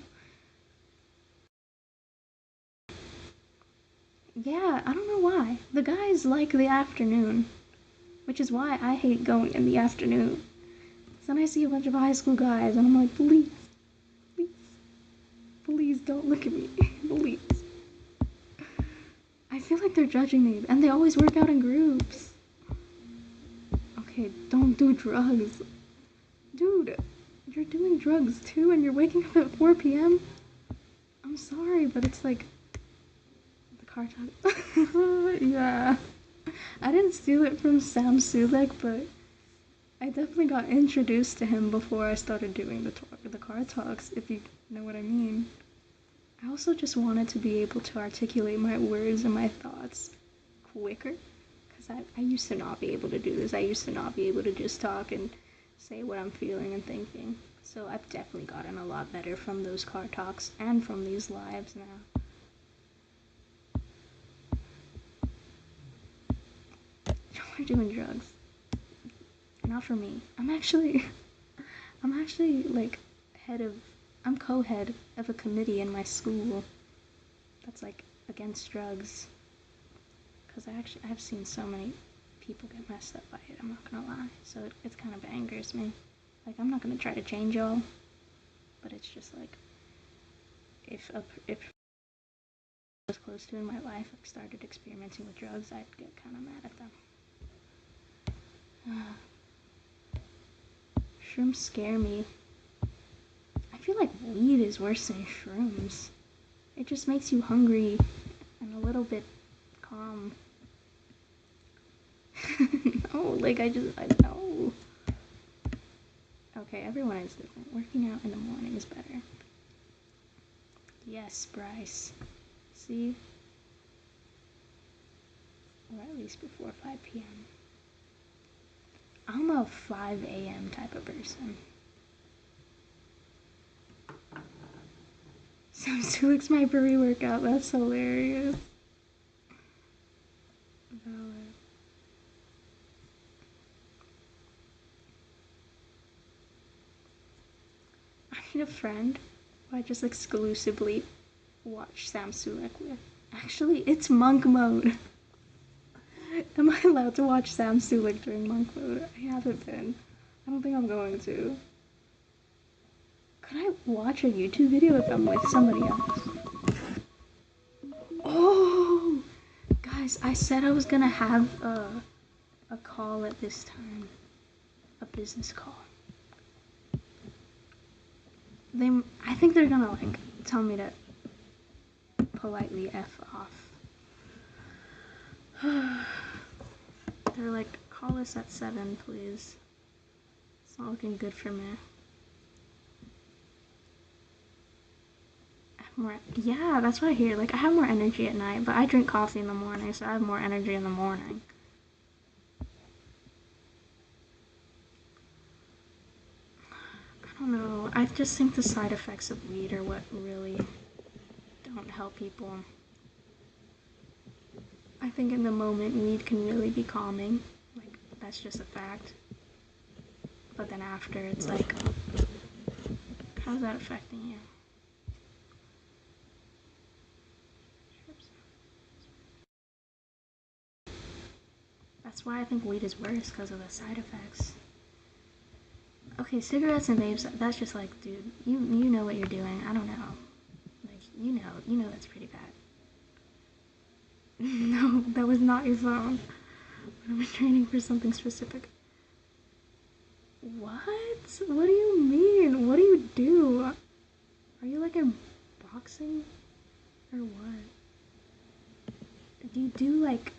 Yeah, I don't know why. The guys like the afternoon, which is why I hate going in the afternoon. Then I see a bunch of high school guys, and I'm like, please, please, please don't look at me, please. I feel like they're judging me, and they always work out in groups. Okay, don't do drugs. Dude, you're doing drugs too, and you're waking up at 4 p.m.? I'm sorry, but it's like, the car talk. Yeah. I didn't steal it from Sam Sulek, but I definitely got introduced to him before I started doing the car talks, if you know what I mean. I also just wanted to be able to articulate my words and my thoughts quicker, because I used to not be able to do this. I used to not be able to just talk and say what I'm feeling and thinking. So I've definitely gotten a lot better from those car talks and from these lives now. Y'all are doing drugs. Not for me. I'm actually like I'm co-head of a committee in my school that's like against drugs. Because I've seen so many people get messed up by it, I'm not gonna lie. So it kind of angers me. Like, I'm not gonna try to change y'all, but it's just like, if I was close to in my life like started experimenting with drugs, I'd get kind of mad at them. Shrooms scare me. I feel like weed is worse than shrooms. It just makes you hungry and a little bit calm. No, like I know. Okay, everyone is different. Working out in the morning is better. Yes, Bryce. See? Or at least before 5 p.m. I'm a 5 a.m. type of person. Samsulik's my pre-workout. That's hilarious. Valid. I need a friend who I just exclusively watch Sam Sulek with. Actually, it's monk mode. Am I allowed to watch Sam Sulek during monk mode? I haven't been. I don't think I'm going to. Could I watch a YouTube video if I'm with somebody else? Oh! Guys, I said I was gonna have a call at this time. A business call. I think they're gonna, like, tell me to politely F off. They're like, call us at 7, please. It's not looking good for me. Yeah, that's what I hear. Like, I have more energy at night, but I drink coffee in the morning, so I have more energy in the morning. I don't know. I just think the side effects of weed are what really don't help people. I think in the moment, weed can really be calming. Like, that's just a fact. But then after, it's like, how's that affecting you? That's why I think weed is worse, because of the side effects. Okay, cigarettes and vapes, that's just like, dude, you know what you're doing. I don't know. Like, you know that's pretty bad. No, that was not your phone. I'm training for something specific. What? What do you mean? What do you do? Are you like in boxing? Or what? Do you do like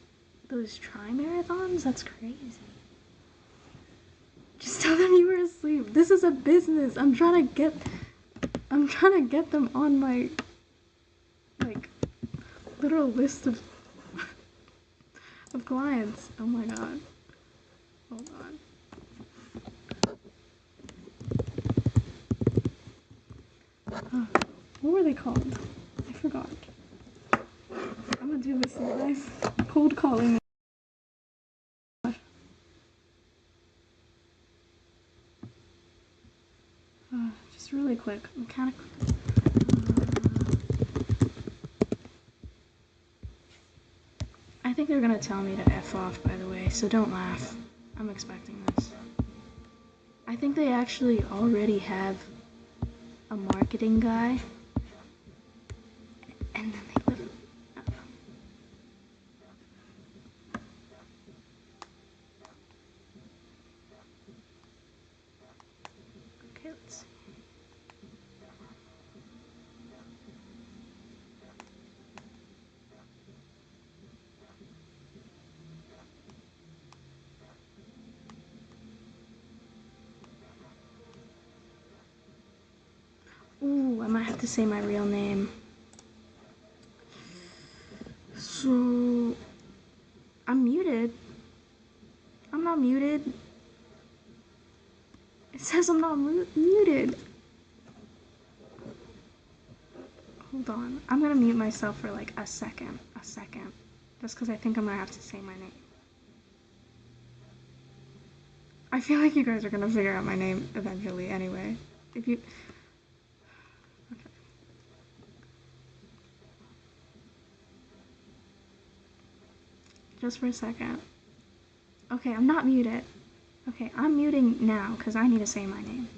those tri-marathons? That's crazy. Just tell them you were asleep. This is a business. I'm trying to get them on my like literal list of clients. Oh my god. Hold on. What were they called? I forgot. I'm gonna do this live. Cold calling. Just really quick. Mechanical. I think they're gonna tell me to F off, by the way, so don't laugh. I'm expecting this. I think they actually already have a marketing guy. And then they live. Okay, let's see. Ooh, I might have to say my real name. So, I'm muted. I'm not muted. It says I'm not muted. Hold on. I'm gonna mute myself for like a second. Just because I think I'm gonna have to say my name. I feel like you guys are gonna figure out my name eventually anyway. If you... Okay. Just for a second. Okay, I'm not muted. Okay, I'm muting now because I need to say my name.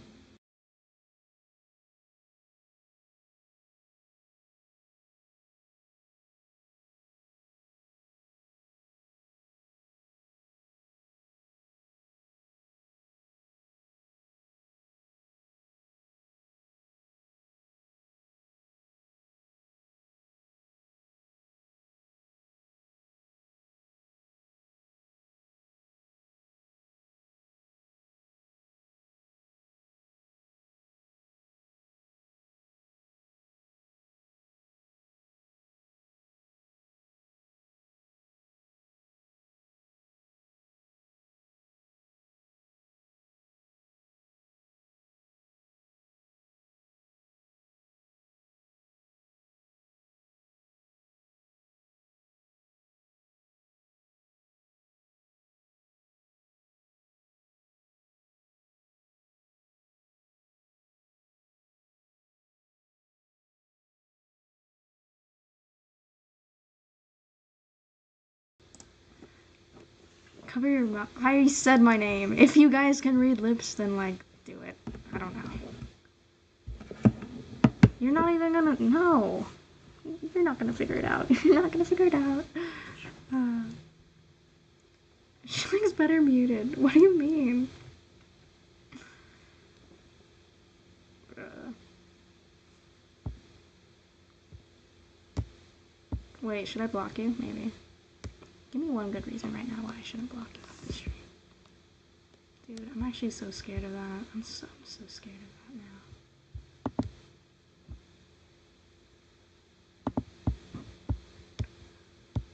Cover your mouth. I said my name. If you guys can read lips, then like, do it. I don't know. You're not even gonna... No. You're not gonna figure it out. You're not gonna figure it out. She looks better muted. What do you mean? Wait, should I block you? Maybe. Give me one good reason right now why I shouldn't block you on the stream. Dude, I'm actually so scared of that. I'm so scared of that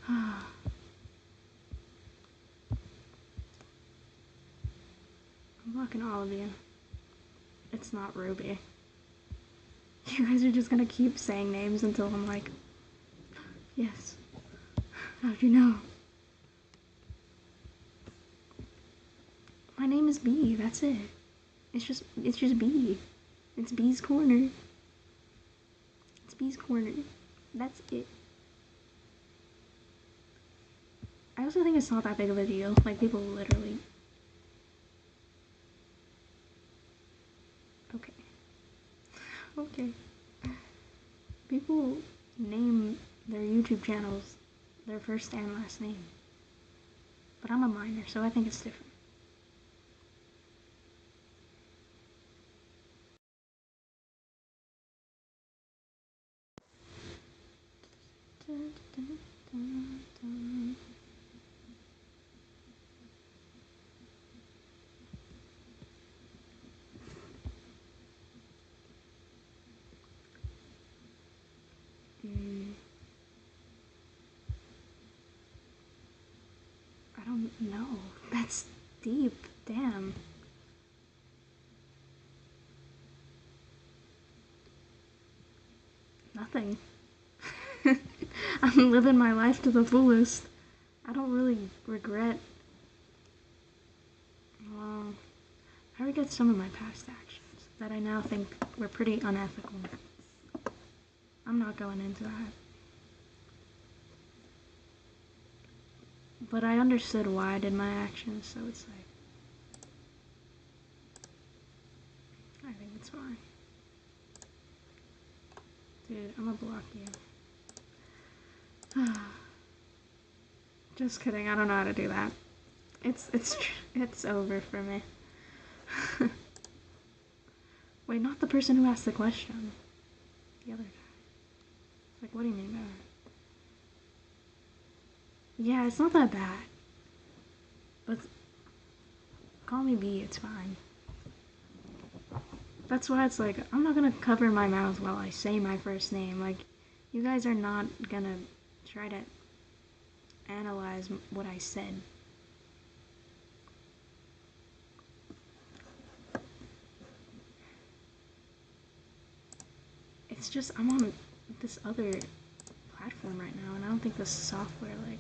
now. I'm blocking all of you. It's not Ruby. You guys are just gonna keep saying names until I'm like, yes. How'd you know? My name is B, that's it. It's just B. It's B's Corner. It's B's Corner. That's it. I also think it's not that big of a deal. Like, people literally... Okay. Okay. People name their YouTube channels their first and last name. But I'm a minor, so I think it's different. I don't know. That's deep. Damn. Nothing. I'm living my life to the fullest. I don't really regret. Well, I regret some of my past actions that I now think were pretty unethical. I'm not going into that. But I understood why I did my actions, so it's like... I think it's fine. Dude, I'm gonna block you. Just kidding, I don't know how to do that. It's over for me. Wait, not the person who asked the question. The other guy. Like, what do you mean by that? Yeah, it's not that bad. But call me B, it's fine. That's why it's like, I'm not gonna cover my mouth while I say my first name. Like, you guys are not gonna try to analyze what I said. It's just, I'm on this other platform right now, and I don't think the software, like,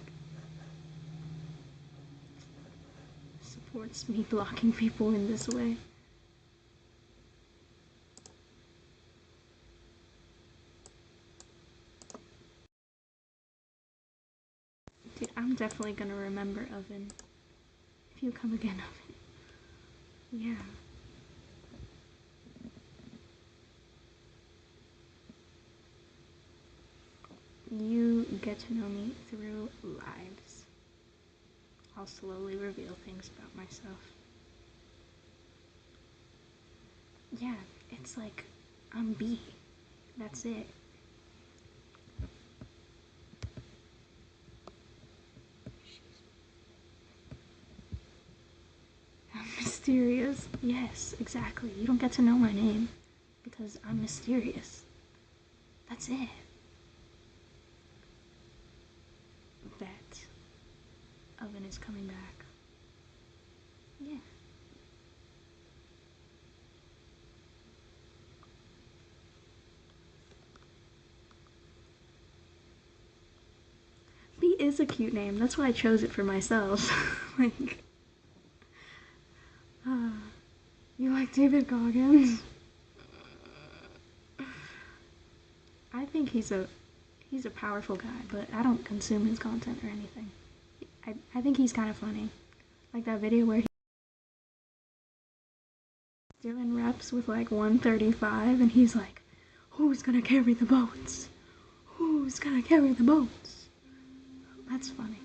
supports me blocking people in this way. Dude, I'm definitely gonna remember Oven. If you come again, Oven. Yeah. You get to know me through lives. I'll slowly reveal things about myself. Yeah, it's like, I'm B. That's it. I'm mysterious. Yes, exactly. You don't get to know my name because I'm mysterious. That's it. That Oven is coming back. Yeah. B is a cute name. That's why I chose it for myself. Like, you like David Goggins? I think he's a powerful guy, but I don't consume his content or anything. I think he's kind of funny. Like that video where he's doing reps with like 135 and he's like, who's gonna carry the boats? Who's gonna carry the boats? That's funny.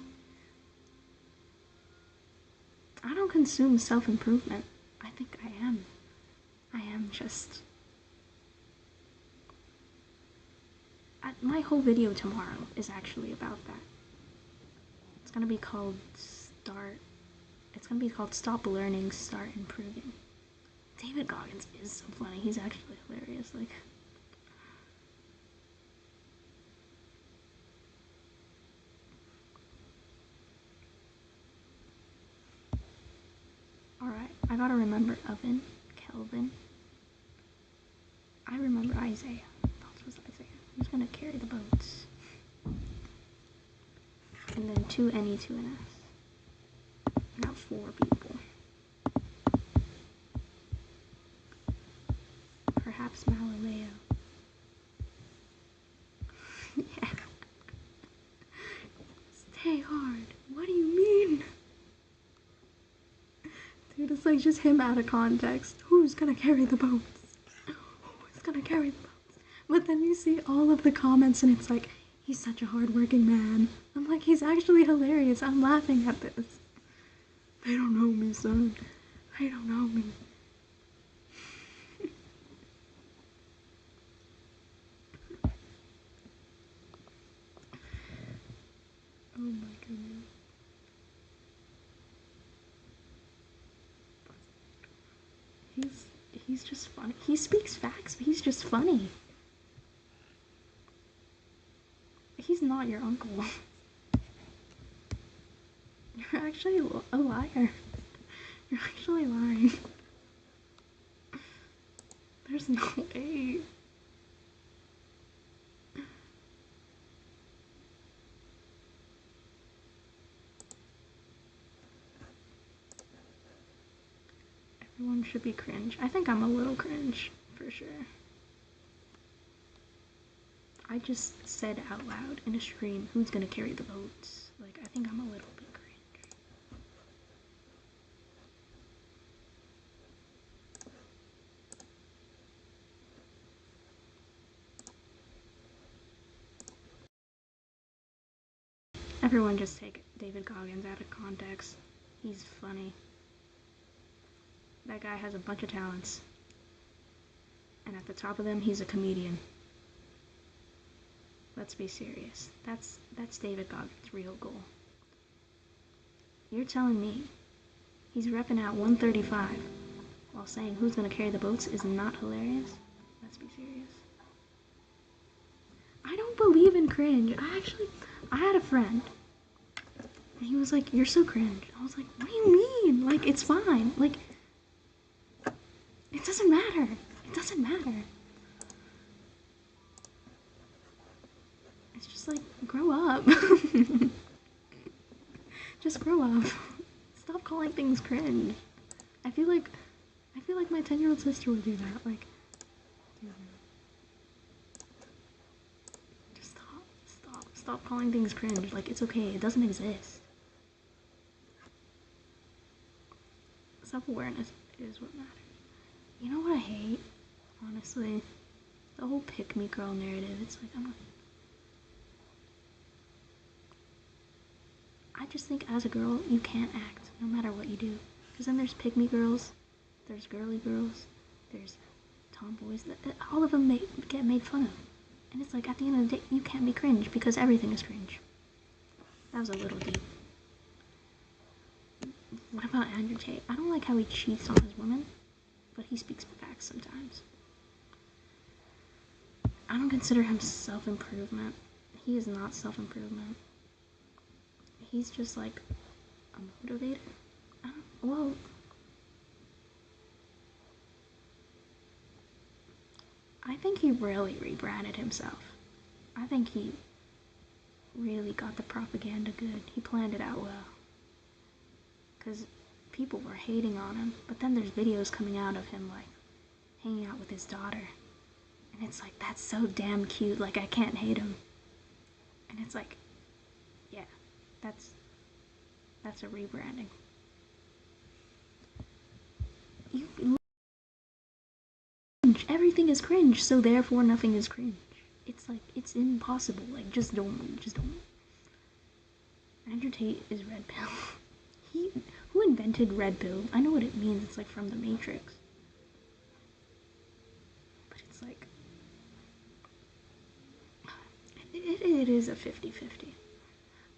I don't consume self-improvement. I think I am just... my whole video tomorrow is actually about that. It's gonna be called Stop Learning, Start Improving. David Goggins is so funny. He's actually hilarious. Like, alright, I gotta remember Oven, Kelvin. I remember Isaiah. That was Isaiah. Who's gonna carry the boats? And then 2 NE, 2 and S. I got 4 people. Perhaps Malaleo. Yeah. Stay hard. What do you like just him out of context. Who's gonna carry the boats? Who's gonna carry the boats? But then you see all of the comments and it's like, he's such a hardworking man. I'm like, he's actually hilarious. I'm laughing at this. They don't know me, son. They don't know me. Oh my goodness. He's just funny. He speaks facts, but he's just funny. He's not your uncle. You're actually a liar. You're actually lying. There's no way. Everyone should be cringe. I think I'm a little cringe, for sure. I just said out loud in a stream, who's gonna carry the votes? Like, I think I'm a little bit cringe. Everyone just take David Goggins out of context. He's funny. That guy has a bunch of talents. And at the top of them, he's a comedian. Let's be serious. That's David Goggins' real goal. You're telling me he's repping out 135 while saying who's gonna carry the boats is not hilarious? Let's be serious. I don't believe in cringe. I had a friend and he was like, you're so cringe. I was like, what do you mean? Like, it's fine. Like, it doesn't matter. It doesn't matter. It's just like, grow up. Just grow up. Stop calling things cringe. I feel like my 10-year-old sister would do that. Like, dude, just stop calling things cringe. Like, it's okay. It doesn't exist. Self-awareness is what matters. You know what I hate? Honestly, the whole pick-me girl narrative. It's like, I just think as a girl, you can't act no matter what you do. Because then there's pick-me girls, there's girly girls, there's tomboys. All of them get made fun of. And it's like, at the end of the day, you can't be cringe because everything is cringe. That was a little deep. What about Andrew Tate? I don't like how he cheats on his women, but he speaks facts sometimes. I don't consider him self-improvement. He is not self-improvement. He's just like a motivator. Well, I think he really rebranded himself. I think he really got the propaganda good. He planned it out well. Because people were hating on him, but then there's videos coming out of him like hanging out with his daughter. And it's like, that's so damn cute. Like, I can't hate him. And it's like, yeah, that's a rebranding. Everything is cringe, so therefore nothing is cringe. It's like, it's impossible. Like, just don't. Andrew Tate is red pill. Who invented red pill? I know what it means. It's like from the Matrix. But it's like, it is a 50-50.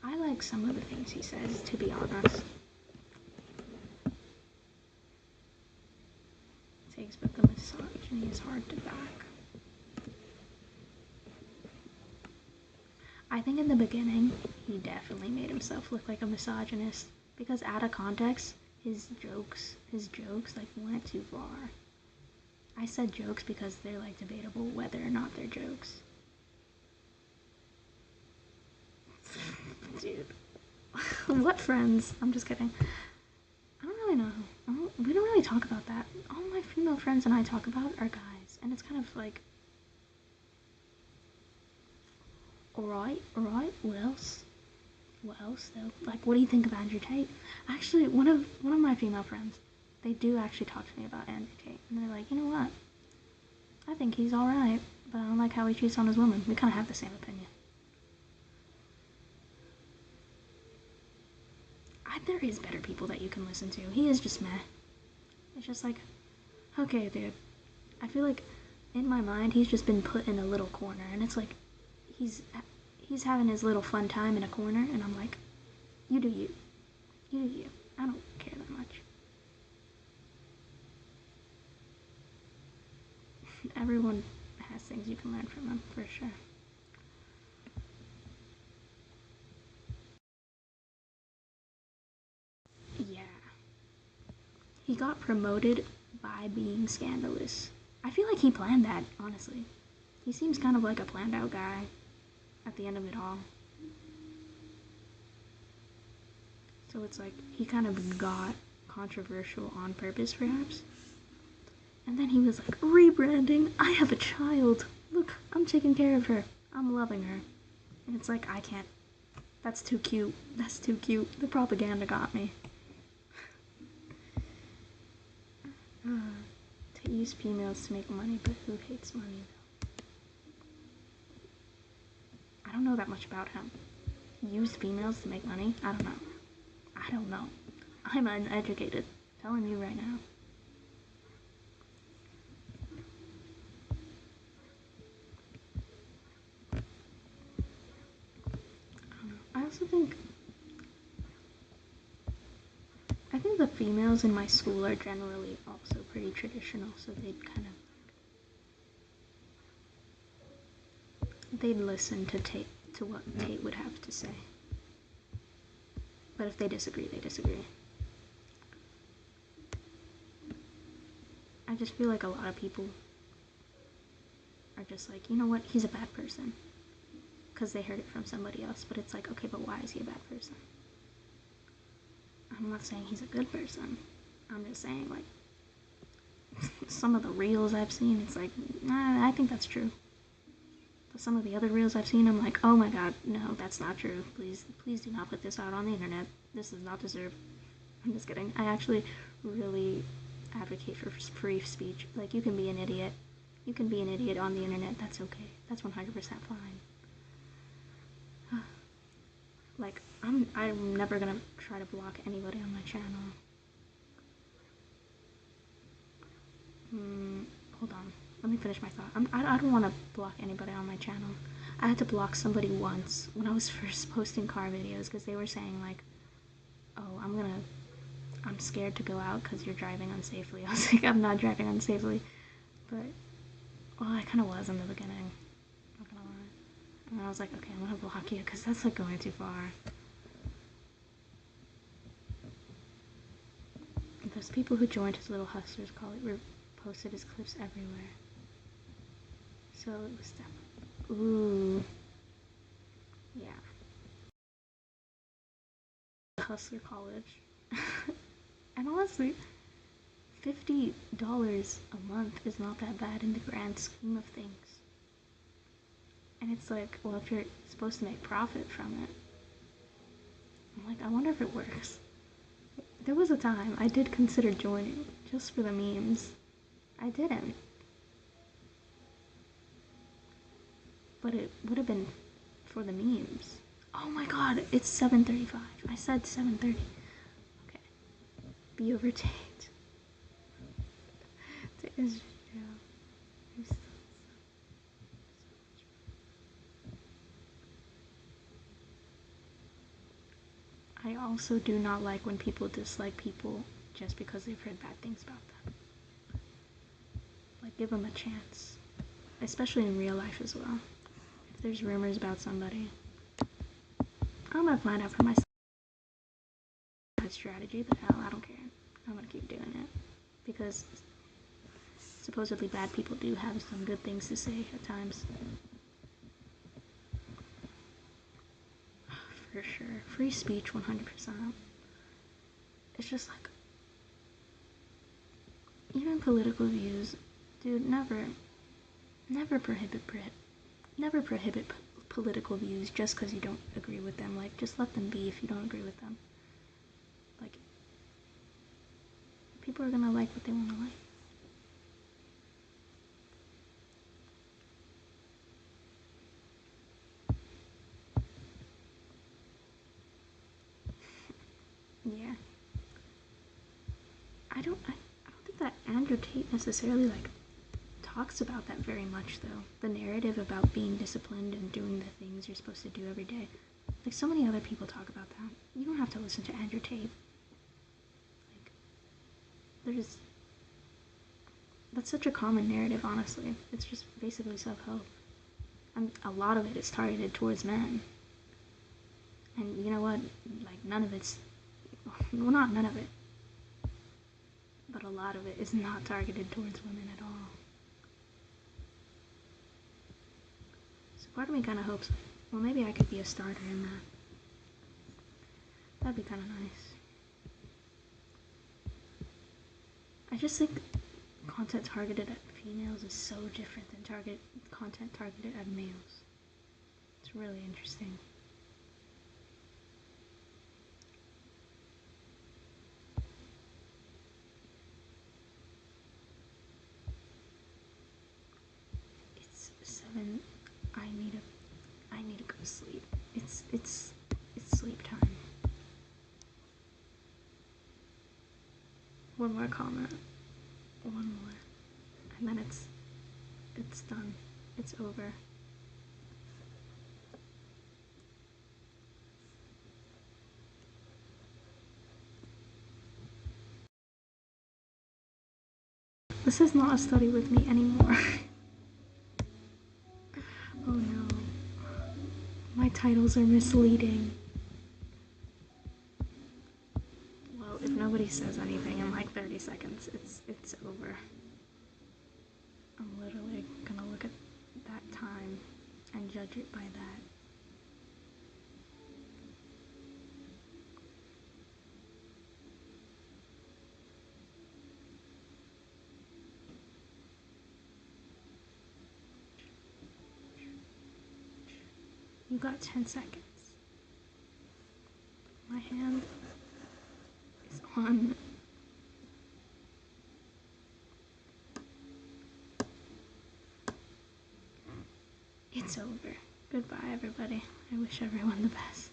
I like some of the things he says, to be honest. Takes, but the misogyny is hard to back. I think in the beginning, he definitely made himself look like a misogynist. Because out of context, his jokes, like, went too far. I said jokes because they're, like, debatable whether or not they're jokes. Dude. What friends? I'm just kidding. I don't really know. We don't really talk about that. All my female friends and I talk about are guys. And it's kind of like, alright, what else? What else though? Like, what do you think of Andrew Tate? Actually, one of my female friends, they do actually talk to me about Andrew Tate, and they're like, you know what? I think he's alright, but I don't like how he cheats on his woman. We kind of have the same opinion. There is better people that you can listen to. He is just meh. It's just like, okay, dude. I feel like in my mind he's just been put in a little corner, and it's like he's having his little fun time in a corner, and I'm like, you do you. You do you. I don't care that much. Everyone has things you can learn from them, for sure. Yeah. He got promoted by being scandalous. I feel like he planned that, honestly. He seems kind of like a planned out guy at the end of it all. So it's like he kind of got controversial on purpose, perhaps. And then he was like, rebranding, I have a child. Look, I'm taking care of her. I'm loving her. And it's like, I can't. That's too cute. That's too cute. The propaganda got me. To use females to make money, but who hates money, though? I don't know that much about him. Use females to make money? I don't know. I don't know. I'm uneducated. Telling you right now. I also think the females in my school are generally also pretty traditional, so they'd listen to what Tate would have to say. But if they disagree, they disagree. I just feel like a lot of people are just like, you know what, he's a bad person. Because they heard it from somebody else, but it's like, okay, but why is he a bad person? I'm not saying he's a good person. I'm just saying, like, some of the reels I've seen, it's like, nah, I think that's true. But some of the other reels I've seen, I'm like, oh my god, no, that's not true. Please do not put this out on the internet. This is not deserved. I'm just kidding. I actually really advocate for free speech. Like, you can be an idiot. You can be an idiot on the internet. That's okay. That's 100% fine. Like, I'm never gonna try to block anybody on my channel. Hold on. Let me finish my thought. I don't want to block anybody on my channel. I had to block somebody once when I was first posting car videos because they were saying, like, oh, I'm scared to go out because you're driving unsafely. I was like, I'm not driving unsafely. But, well, I kind of was in the beginning. Not gonna lie. And then I was like, okay, I'm gonna block you because that's, like, going too far. And those people who joined his little hustlers call it posted his clips everywhere. So it was definitely, ooh, yeah. Hustler college. And honestly, $50 a month is not that bad in the grand scheme of things. And it's like, well, if you're supposed to make profit from it, I'm like, I wonder if it works. There was a time I did consider joining just for the memes. I didn't. But it would have been for the memes. Oh my god, it's 7:35. I said 7:30. Okay. Be overtaken. To Israel. I also do not like when people dislike people just because they've heard bad things about them. Like, give them a chance. Especially in real life as well. If there's rumors about somebody, I'm gonna find out for myself. Strategy, but hell, I don't care. I'm gonna keep doing it. Because supposedly bad people do have some good things to say at times. For sure. Free speech, 100%. It's just like, even political views, dude, never prohibit political views just because you don't agree with them. Like, just let them be if you don't agree with them. Like, People are gonna like what they want to like. Yeah. I don't think that Andrew Tate necessarily like talks about that very much though. The narrative about being disciplined and doing the things you're supposed to do every day. Like so many other people talk about that. You don't have to listen to Andrew Tate. Like that's such a common narrative, honestly. It's just basically self-help. And a lot of it is targeted towards men. And you know what? Like none of it's well, not none of it. But a lot of it is not targeted towards women at all. So part of me kind of hopes, well, maybe I could be a starter in that. That'd be kind of nice. I just think content targeted at females is so different than content targeted at males. It's really interesting. It's 7. I need to go to sleep. It's sleep time. One more comment. One more. And then it's done. It's over. This is not a study with me anymore. Oh no. My titles are misleading. Well, if nobody says anything in like 30 seconds, it's over. I'm literally gonna look at that time and judge it by that. You got 10 seconds. My hand is on. It's over. Goodbye, everybody. I wish everyone the best.